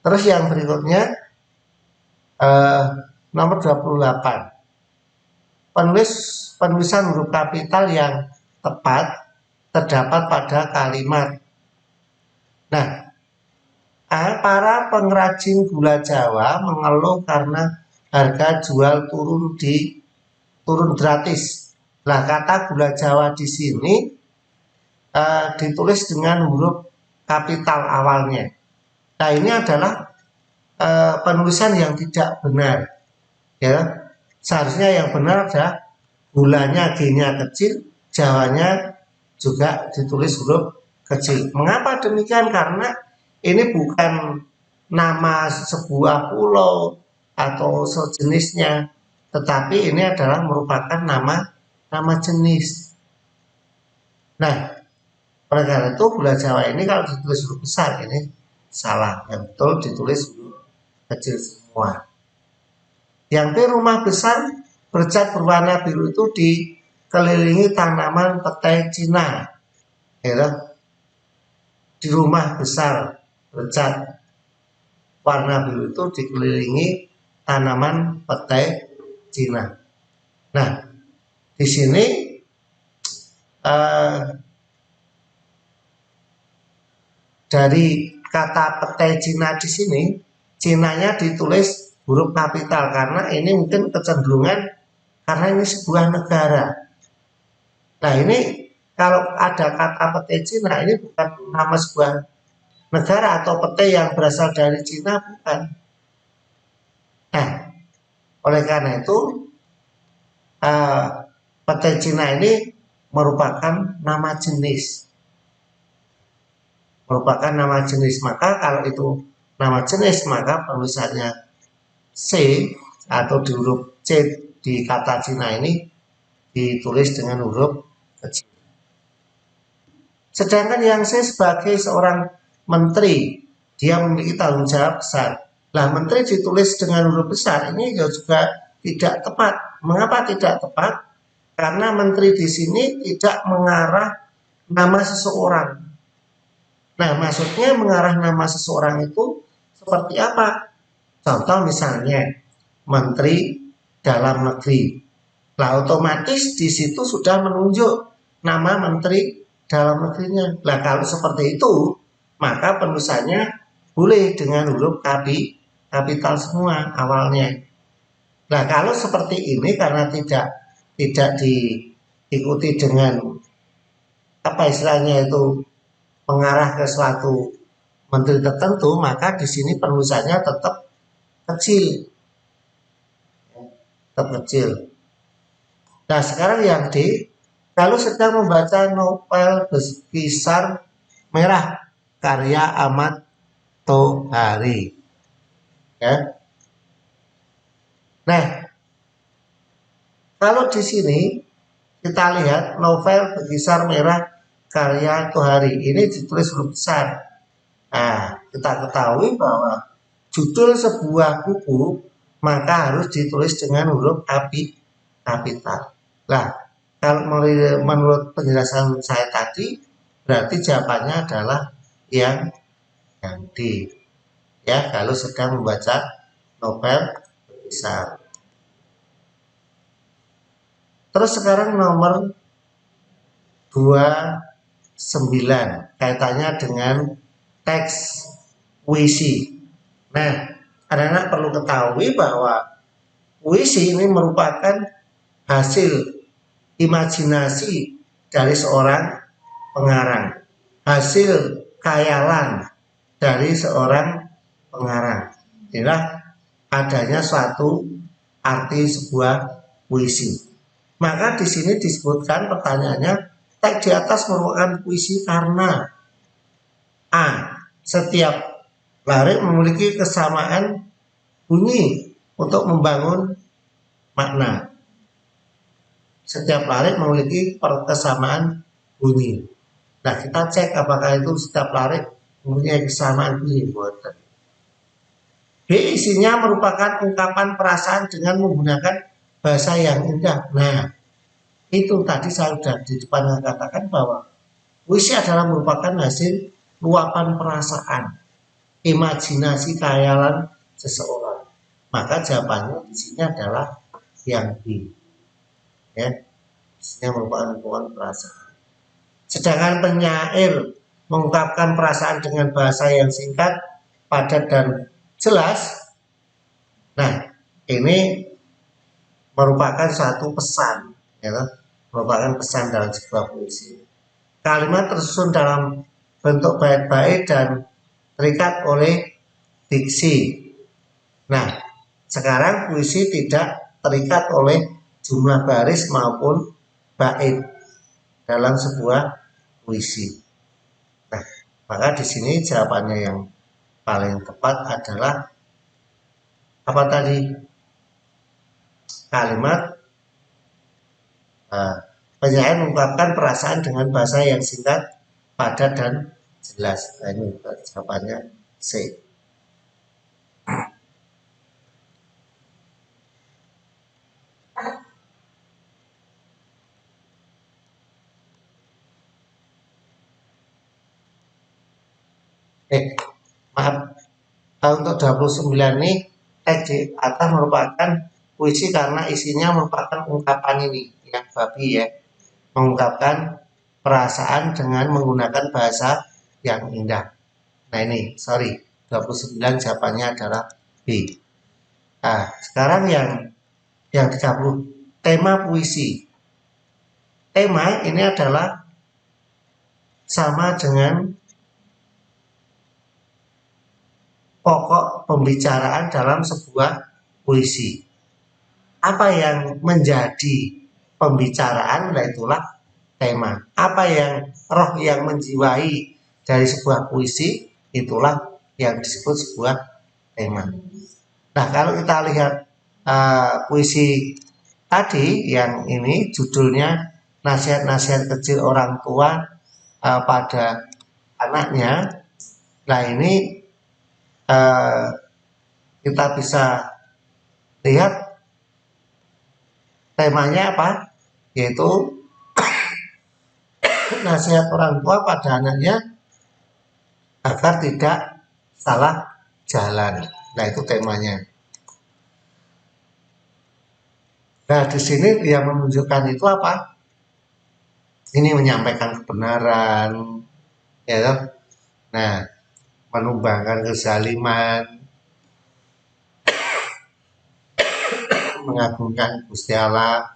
Terus yang berikutnya nomor 28. Penulisan huruf kapital yang tepat terdapat pada kalimat. Nah, para pengrajin gula Jawa mengeluh karena harga jual turun gratis. Nah, kata gula Jawa di sini ditulis dengan huruf kapital awalnya. Nah, ini adalah penulisan yang tidak benar. Ya, seharusnya yang benar adalah gulanya G-nya kecil, Jawanya juga ditulis huruf kecil. Mengapa demikian? Karena ini bukan nama sebuah pulau atau sejenisnya, tetapi ini adalah merupakan nama jenis. Nah, oleh karena itu gula Jawa ini kalau ditulis huruf besar ini salah, yang betul ditulis huruf kecil semua. Yang B, rumah besar bercat berwarna biru itu dikelilingi tanaman petai Cina. Ya, di rumah besar bercat warna biru itu dikelilingi tanaman petai Cina. Nah, di sini dari kata petai Cina di sini, Cinanya ditulis huruf kapital karena ini mungkin kecenderungan karena ini sebuah negara. Nah, ini kalau ada kata petai Cina ini bukan nama sebuah negara atau petai yang berasal dari Cina, bukan. Nah, oleh karena itu petai Cina ini merupakan nama jenis. Maka kalau itu nama jenis, maka penulisannya C atau di huruf C di kata Cina ini ditulis dengan huruf kecil. Sedangkan yang C sebagai seorang menteri, dia memiliki tanggung jawab besar. Lah, menteri ditulis dengan huruf besar ini juga tidak tepat. Mengapa tidak tepat? Karena menteri di sini tidak mengarah nama seseorang. Nah, maksudnya mengarah nama seseorang itu seperti apa? Contoh misalnya Menteri Dalam Negeri. Nah, otomatis di situ sudah menunjuk nama Menteri Dalam Negerinya. Nah, kalau seperti itu, maka penulisannya boleh dengan huruf kapital semua awalnya. Nah, kalau seperti ini karena tidak diikuti dengan apa istilahnya itu mengarah ke suatu menteri tertentu, maka di sini penulisannya tetap kecil. Nah, sekarang yang D, kalau sedang membaca novel Kisar Merah karya Ahmad Tohari. Ya. Nah, kalau di sini kita lihat novel Kisar Merah karya Tohari ini ditulis huruf besar. Nah, kita ketahui bahwa judul sebuah buku maka harus ditulis dengan huruf kapital. Nah, kalau menurut penjelasan saya tadi, berarti jawabannya adalah yang D. Ya, kalau sedang membaca novel besar. Terus sekarang nomor 29 kaitannya dengan teks puisi. Nah, anak-anak perlu ketahui bahwa puisi ini merupakan hasil imajinasi dari seorang pengarang, hasil khayalan dari seorang pengarang. Inilah adanya suatu arti sebuah puisi. Maka di sini disebutkan pertanyaannya, teks di atas merupakan puisi karena A. Setiap larik memiliki kesamaan bunyi untuk membangun makna. Setiap larik memiliki kesamaan bunyi. Nah, kita cek apakah itu setiap larik mempunyai kesamaan bunyi. B. Isinya merupakan ungkapan perasaan dengan menggunakan bahasa yang indah. Nah, itu tadi saya sudah di depan katakan bahwa puisi adalah merupakan hasil luapan perasaan, imajinasi khayalan seseorang. Maka jawabannya di sini adalah yang B. Ya, isinya merupakan luapan perasaan. Sedangkan penyair mengungkapkan perasaan dengan bahasa yang singkat, padat dan jelas. Nah, ini merupakan satu pesan, ya, merupakan pesan dalam sebuah puisi. Kalimat tersusun dalam bentuk bait-bait dan terikat oleh diksi. Nah, sekarang puisi tidak terikat oleh jumlah baris maupun bait dalam sebuah puisi. Nah, maka di sini jawabannya yang paling tepat adalah apa tadi? Kalimat penyair mengungkapkan perasaan dengan bahasa yang singkat, padat dan jelas. Nah, ini jawabannya C. Maaf, untuk 29 ini teks di atas merupakan puisi karena isinya merupakan ungkapan ini ya, babi ya, mengungkapkan perasaan dengan menggunakan bahasa yang indah. Nah ini, sorry, 29 jawabannya adalah B. Nah, sekarang yang 30, tema puisi. Tema ini adalah sama dengan pokok pembicaraan dalam sebuah puisi. Apa yang menjadi pembicaraan, nah itulah tema. Apa yang roh yang menjiwai dari sebuah puisi, itulah yang disebut sebuah tema. Nah, kalau kita lihat puisi tadi yang ini judulnya nasihat-nasihat kecil orang tua pada anaknya. Nah, ini kita bisa lihat temanya apa, yaitu nasihat orang tua pada anaknya agar tidak salah jalan. Nah, itu temanya. Nah, di sini yang menunjukkan itu apa? Ini menyampaikan kebenaran, ya kan? Nah, menumbangkan kezaliman, mengagungkan Gusti Allah,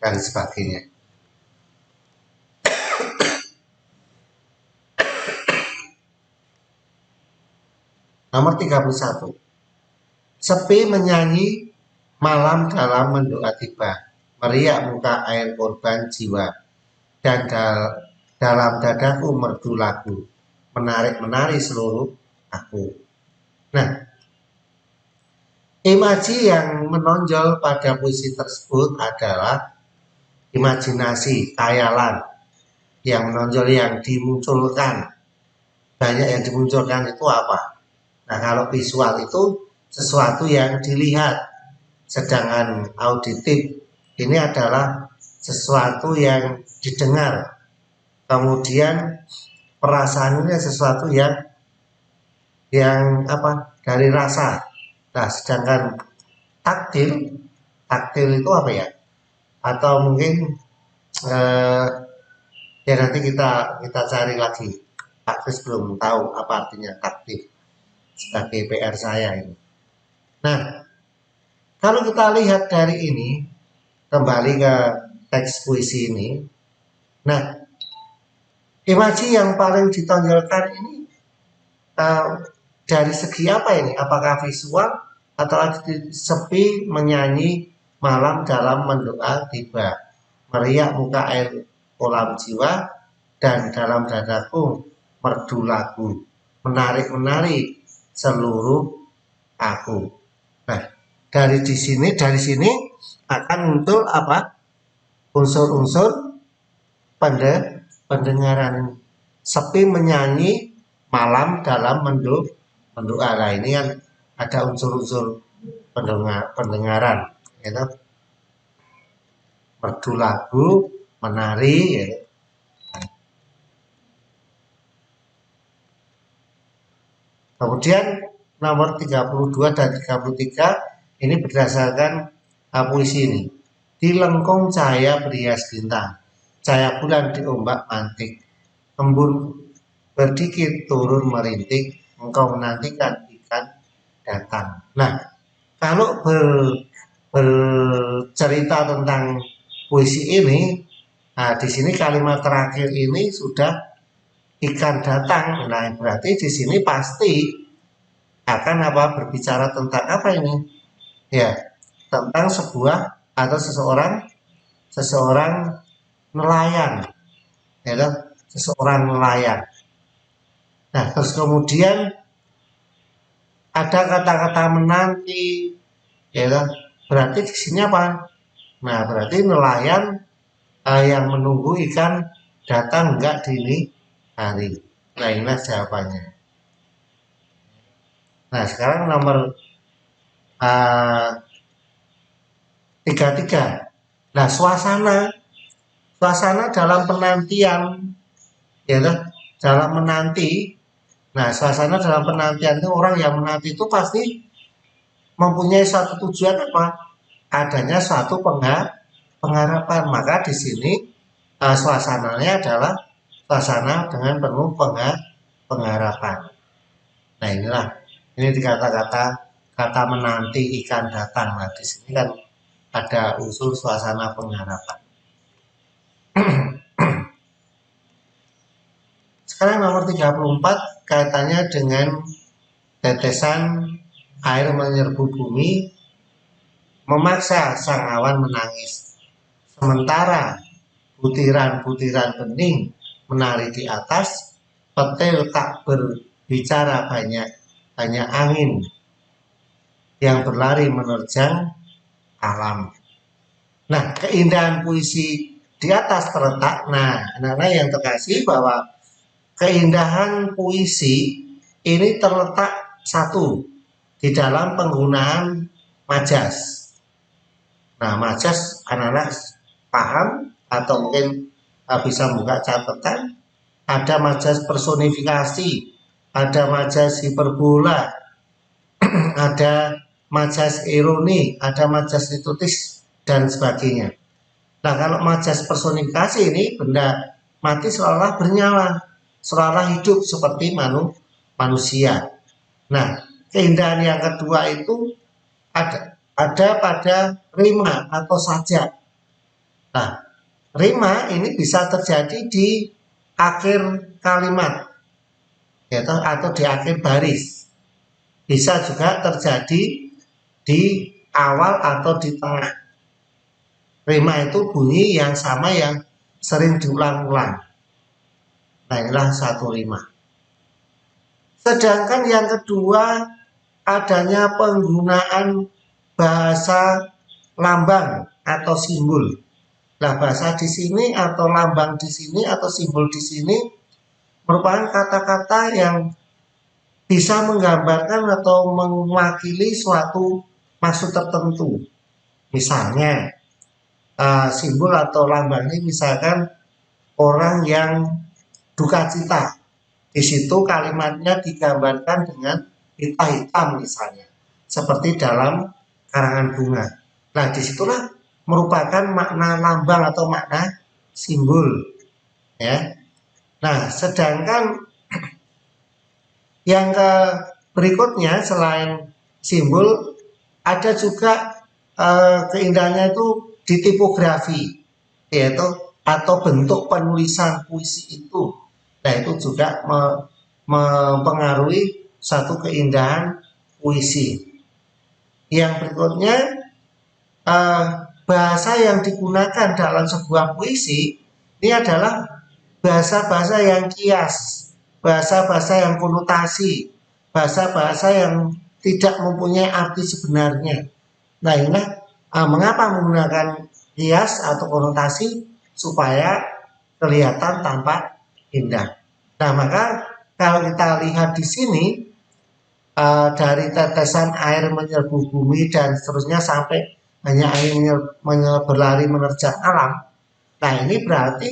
dan sebagainya. Nomor 31. Sepi menyanyi malam dalam mendoa tiba, meriak muka air korban jiwa, dan dalam dadaku merdu lagu, menarik-menari seluruh aku. Nah, imaji yang menonjol pada puisi tersebut adalah imajinasi, khayalan yang menonjol, yang dimunculkan. Banyak yang dimunculkan itu apa? Nah, kalau visual itu sesuatu yang dilihat, sedangkan auditif ini adalah sesuatu yang didengar. Kemudian perasaan ini sesuatu yang apa? Dari rasa. Nah, sedangkan taktil itu apa ya? Atau mungkin ya nanti kita cari lagi. Pak Kris belum tahu apa artinya taktil sebagai PR saya ini. Nah, kalau kita lihat dari ini, kembali ke teks puisi ini. Nah, imaji yang paling ditonjolkan ini dari segi apa ini? Apakah visual atau sepi menyanyi malam dalam mendoa tiba, meriak muka air kolam jiwa, dan dalam dadaku merdu lagu, menarik-menari seluruh aku. Nah, dari sini akan muncul apa? Unsur-unsur pendengaran. Sepi menyanyi malam dalam mendoa. Nah, ini kan ada unsur-unsur pendengaran, gitu. Merdu lagu, menari, ya. Kemudian nomor 32 dan 33 ini berdasarkan puisi ini. Di lengkung cahaya berias bintang, cahaya bulan di ombak mantik, embun berdikit turun merintik, engkau menantikan ikan datang. Nah, kalau bercerita tentang puisi ini, nah di sini kalimat terakhir ini sudah ikan datang. Nah, berarti di sini pasti akan apa, berbicara tentang apa ini? Ya, tentang sebuah atau seseorang nelayan. ya kan? Seseorang nelayan. Nah, terus kemudian ada kata-kata menanti, ya kan? Berarti di sini apa? Nah, berarti nelayan yang menunggu ikan datang enggak dini hari. Nah, inilah jawabannya. Nah, sekarang nomor 33. Nah, suasana dalam penantian, ya kan? Dalam menanti. Nah, suasana dalam penantian itu orang yang menanti itu pasti mempunyai satu tujuan apa? Adanya suatu pengharapan. Maka di sini suasananya adalah suasana dengan penuh pengharapan. Nah, inilah ini dikata-kata kata menanti ikan datang. Nah, di sini kan ada unsur suasana pengharapan. Sekarang nomor 34 kaitannya dengan tetesan air menyerbu bumi memaksa sang awan menangis. Sementara butiran-butiran bening menari di atas, petir tak berbicara banyak, hanya angin yang berlari menerjang alam. Nah, keindahan puisi di atas terletak. Nah, anak-anak yang terkasih bahwa keindahan puisi ini terletak satu di dalam penggunaan majas. Nah, majas anak-anak paham atau mungkin bisa buka catatan. Ada majas personifikasi, ada majas hiperbola, ada majas ironi, ada majas litotis, dan sebagainya. Nah, kalau majas personifikasi ini benda mati seolah bernyawa, seolah hidup seperti manusia. Nah, keindahan yang kedua itu ada pada rima atau sajak. Nah, rima ini bisa terjadi di akhir kalimat, yaitu atau di akhir baris. Bisa juga terjadi di awal atau di tengah. Rima itu bunyi yang sama yang sering diulang-ulang. Nah, inilah satu rima. Sedangkan yang kedua adanya penggunaan bahasa lambang atau simbol. Nah, bahasa di sini atau lambang di sini atau simbol di sini merupakan kata-kata yang bisa menggambarkan atau mewakili suatu maksud tertentu. Misalnya, simbol atau lambang ini misalkan orang yang duka cita. Di situ kalimatnya digambarkan dengan pita hitam misalnya, seperti dalam karangan bunga. Nah, disitulah merupakan makna lambang atau makna simbol, ya. Nah, sedangkan yang berikutnya selain simbol ada juga keindahannya itu di tipografi, yaitu atau bentuk penulisan puisi itu. Nah, itu juga mempengaruhi satu keindahan puisi. Yang berikutnya bahasa yang digunakan dalam sebuah puisi ini adalah bahasa-bahasa yang kias, bahasa-bahasa yang konotasi, bahasa-bahasa yang tidak mempunyai arti sebenarnya. Nah, ini mengapa menggunakan kias atau konotasi supaya kelihatan tampak indah. Nah, maka kalau kita lihat di sini dari tetesan air menyerbu bumi dan seterusnya sampai hanya angin berlari menerjang alam. Nah, ini berarti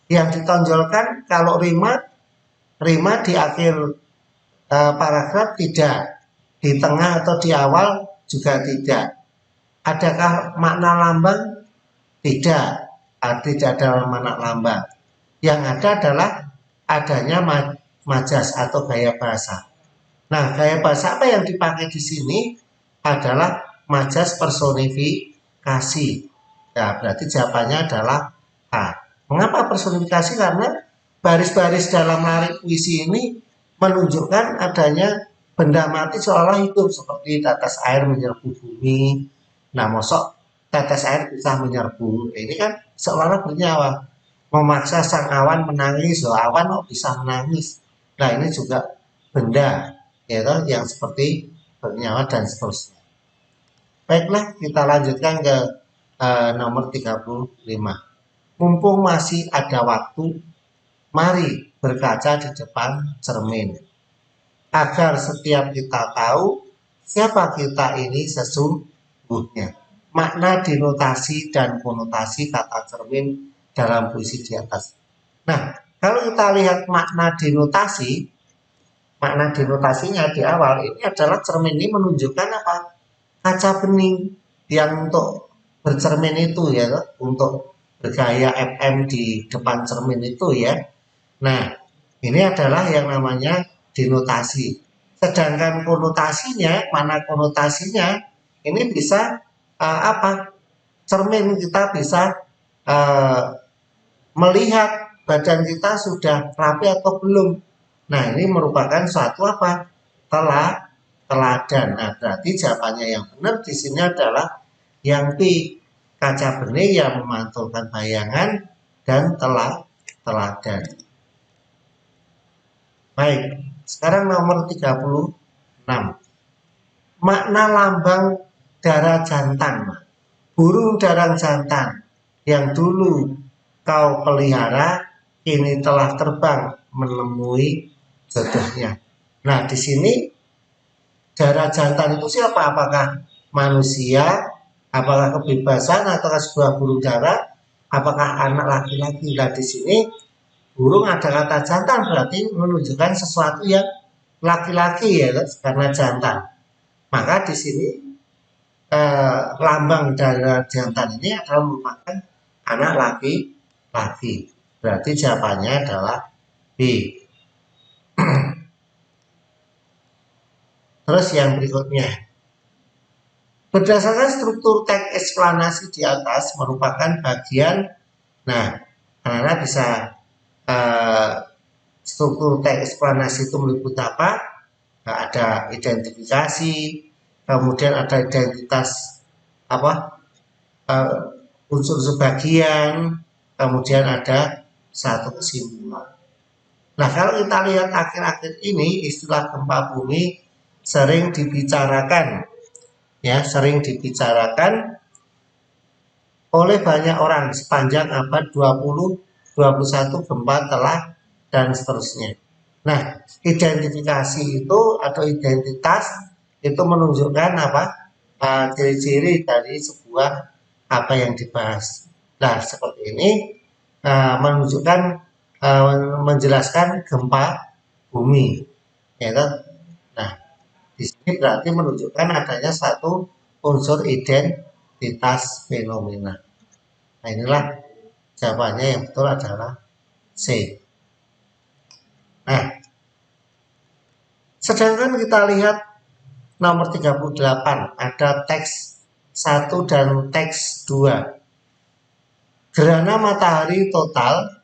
yang ditonjolkan kalau rima di akhir paragraf tidak, di tengah atau di awal juga tidak. Adakah makna lambang? Tidak, tidak ada makna lambang. Yang ada adalah adanya majas atau gaya bahasa. Nah, gaya bahasa apa yang dipakai di sini adalah majas personifikasi. Ya, berarti jawabannya adalah A. Mengapa personifikasi? Karena baris-baris dalam larik puisi ini menunjukkan adanya benda mati seolah hidup, seperti tetes air menyerbu bumi. Nah, mosok tetes air bisa menyerbu, ini kan seolah bernyawa. memaksa sang awan menangis. Loh, awan kok bisa menangis? Nah, ini juga benda ya toh, yang seperti bernyawa dan seterusnya. Baiklah, kita lanjutkan ke nomor 35. Mumpung masih ada waktu, mari berkaca di depan cermin agar setiap kita tahu siapa kita ini sesungguhnya. Makna denotasi dan konotasi kata cermin dalam puisi di atas. Nah, kalau kita lihat makna denotasinya di awal ini adalah cermin ini menunjukkan apa? Kaca bening yang untuk bercermin itu ya, untuk bergaya FM di depan cermin itu ya. Nah, ini adalah yang namanya denotasi. Sedangkan konotasinya, mana konotasinya? Ini bisa apa? Cermin kita bisa melihat badan kita sudah rapi atau belum. Nah, ini merupakan suatu apa? Teladan. Nah, berarti jawabannya yang benar di sini adalah yang B. Kaca bening yang memantulkan bayangan dan teladan. Baik, sekarang nomor 36. Makna lambang darah jantan. Burung darah jantan yang dulu kau pelihara kini telah terbang menemui jodohnya. Nah, di sini darah jantan itu siapa? Apakah manusia? Apakah kebebasan atau sebuah burung dara? Apakah anak laki-laki? Nah, di sini burung ada kata jantan berarti menunjukkan sesuatu yang laki-laki ya, karena jantan. Maka di sini lambang dari jantan ini adalah merupakan anak laki-laki. Berarti jawabannya adalah B. Terus yang berikutnya, berdasarkan struktur teks eksplanasi di atas merupakan bagian. Nah, anak-anak bisa struktur teks eksplanasi itu meliputi apa? Nah, ada identifikasi, kemudian ada identitas apa? Unsur sebagian, kemudian ada satu kesimpulan. Nah, kalau kita lihat akhir-akhir ini istilah gempa bumi sering dibicarakan, ya, sering dibicarakan oleh banyak orang sepanjang abad 20, 21 gempa telah dan seterusnya. Nah, identifikasi itu atau identitas itu menunjukkan apa? Ciri-ciri dari sebuah apa yang dibahas. Nah, seperti ini menunjukkan menjelaskan gempa bumi. Ya, nah, di sini berarti menunjukkan adanya satu unsur identitas fenomena. Nah, inilah jawabannya yang betul adalah C. Nah, sedangkan kita lihat nomor 38, ada teks 1 dan teks 2. Gerhana matahari total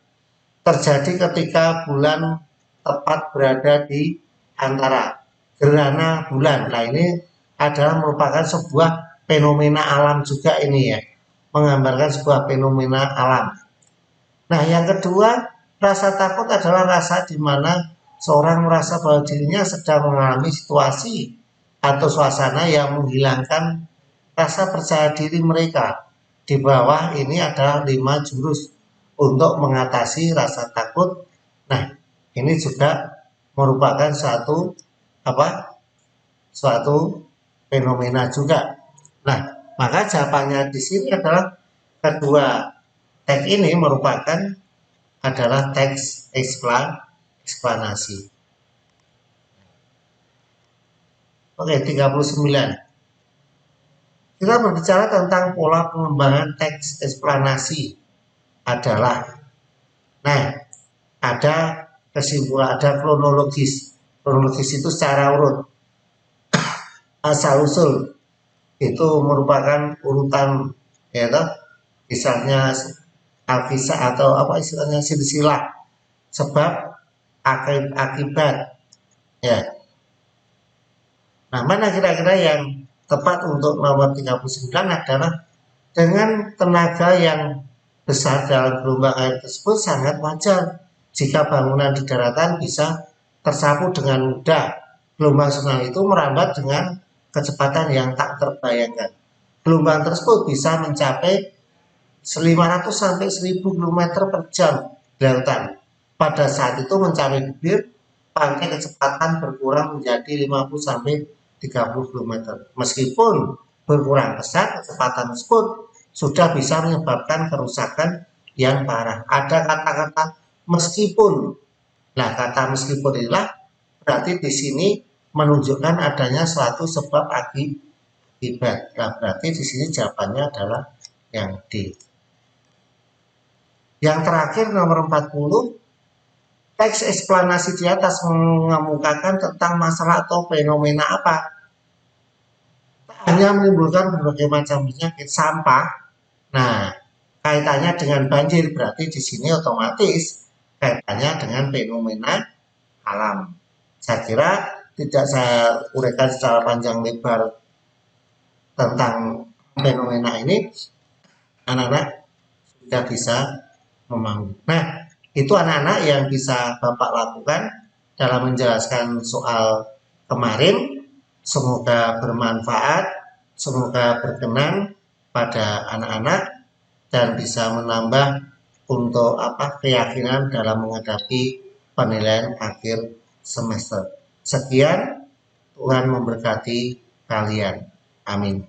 terjadi ketika bulan tepat berada di antara gerhana bulan. Nah, ini adalah merupakan sebuah fenomena alam juga ini ya, menggambarkan sebuah fenomena alam. Nah, yang kedua, rasa takut adalah rasa di mana seorang merasa bahwa dirinya sedang mengalami situasi atau suasana yang menghilangkan rasa percaya diri mereka. Di bawah ini ada 5 jurus untuk mengatasi rasa takut. Nah, ini juga merupakan suatu fenomena juga. Nah, maka jawabannya di sini adalah kedua teks ini merupakan adalah teks eksplanasi. Oke, 39. Kita berbicara tentang pola pengembangan teks eksplanasi adalah, nah, ada kesimpulan, ada kronologis. Kronologis itu secara urut. Asal usul itu merupakan urutan, ya toh, misalnya alkisah atau apa istilahnya silsilah sebab akibat, ya. Nah, mana kira-kira yang tepat untuk nomor 39 adalah dengan tenaga yang besar dalam gelombang air tersebut sangat wajar jika bangunan di daratan bisa tersapu dengan mudah. Gelombang tsunami itu merambat dengan kecepatan yang tak terbayangkan. Gelombang tersebut bisa mencapai 500 sampai 1000 km per jam di lautan. Pada saat itu mencapai bibir pantai, kecepatan berkurang menjadi 50 sampai 30 km. Meskipun berkurang pesat, kecepatan tersebut sudah bisa menyebabkan kerusakan yang parah. Ada kata-kata meskipun. Nah, kata meskipun inilah berarti di sini menunjukkan adanya suatu sebab akibat. Nah, berarti di sini jawabannya adalah yang D. Yang terakhir nomor 40, teks eksplanasi di atas mengemukakan tentang masalah atau fenomena apa? Hanya menimbulkan berbagai macam penyakit sampah. Nah, kaitannya dengan banjir berarti di sini otomatis kaitannya dengan fenomena alam. Saya kira tidak saya uraikan secara panjang lebar tentang fenomena ini, anak-anak sudah bisa memahami. Nah, itu anak-anak yang bisa Bapak lakukan dalam menjelaskan soal kemarin. Semoga bermanfaat, semoga berkenan pada anak-anak dan bisa menambah untuk keyakinan dalam menghadapi penilaian akhir semester. Sekian, Tuhan memberkati kalian. Amin.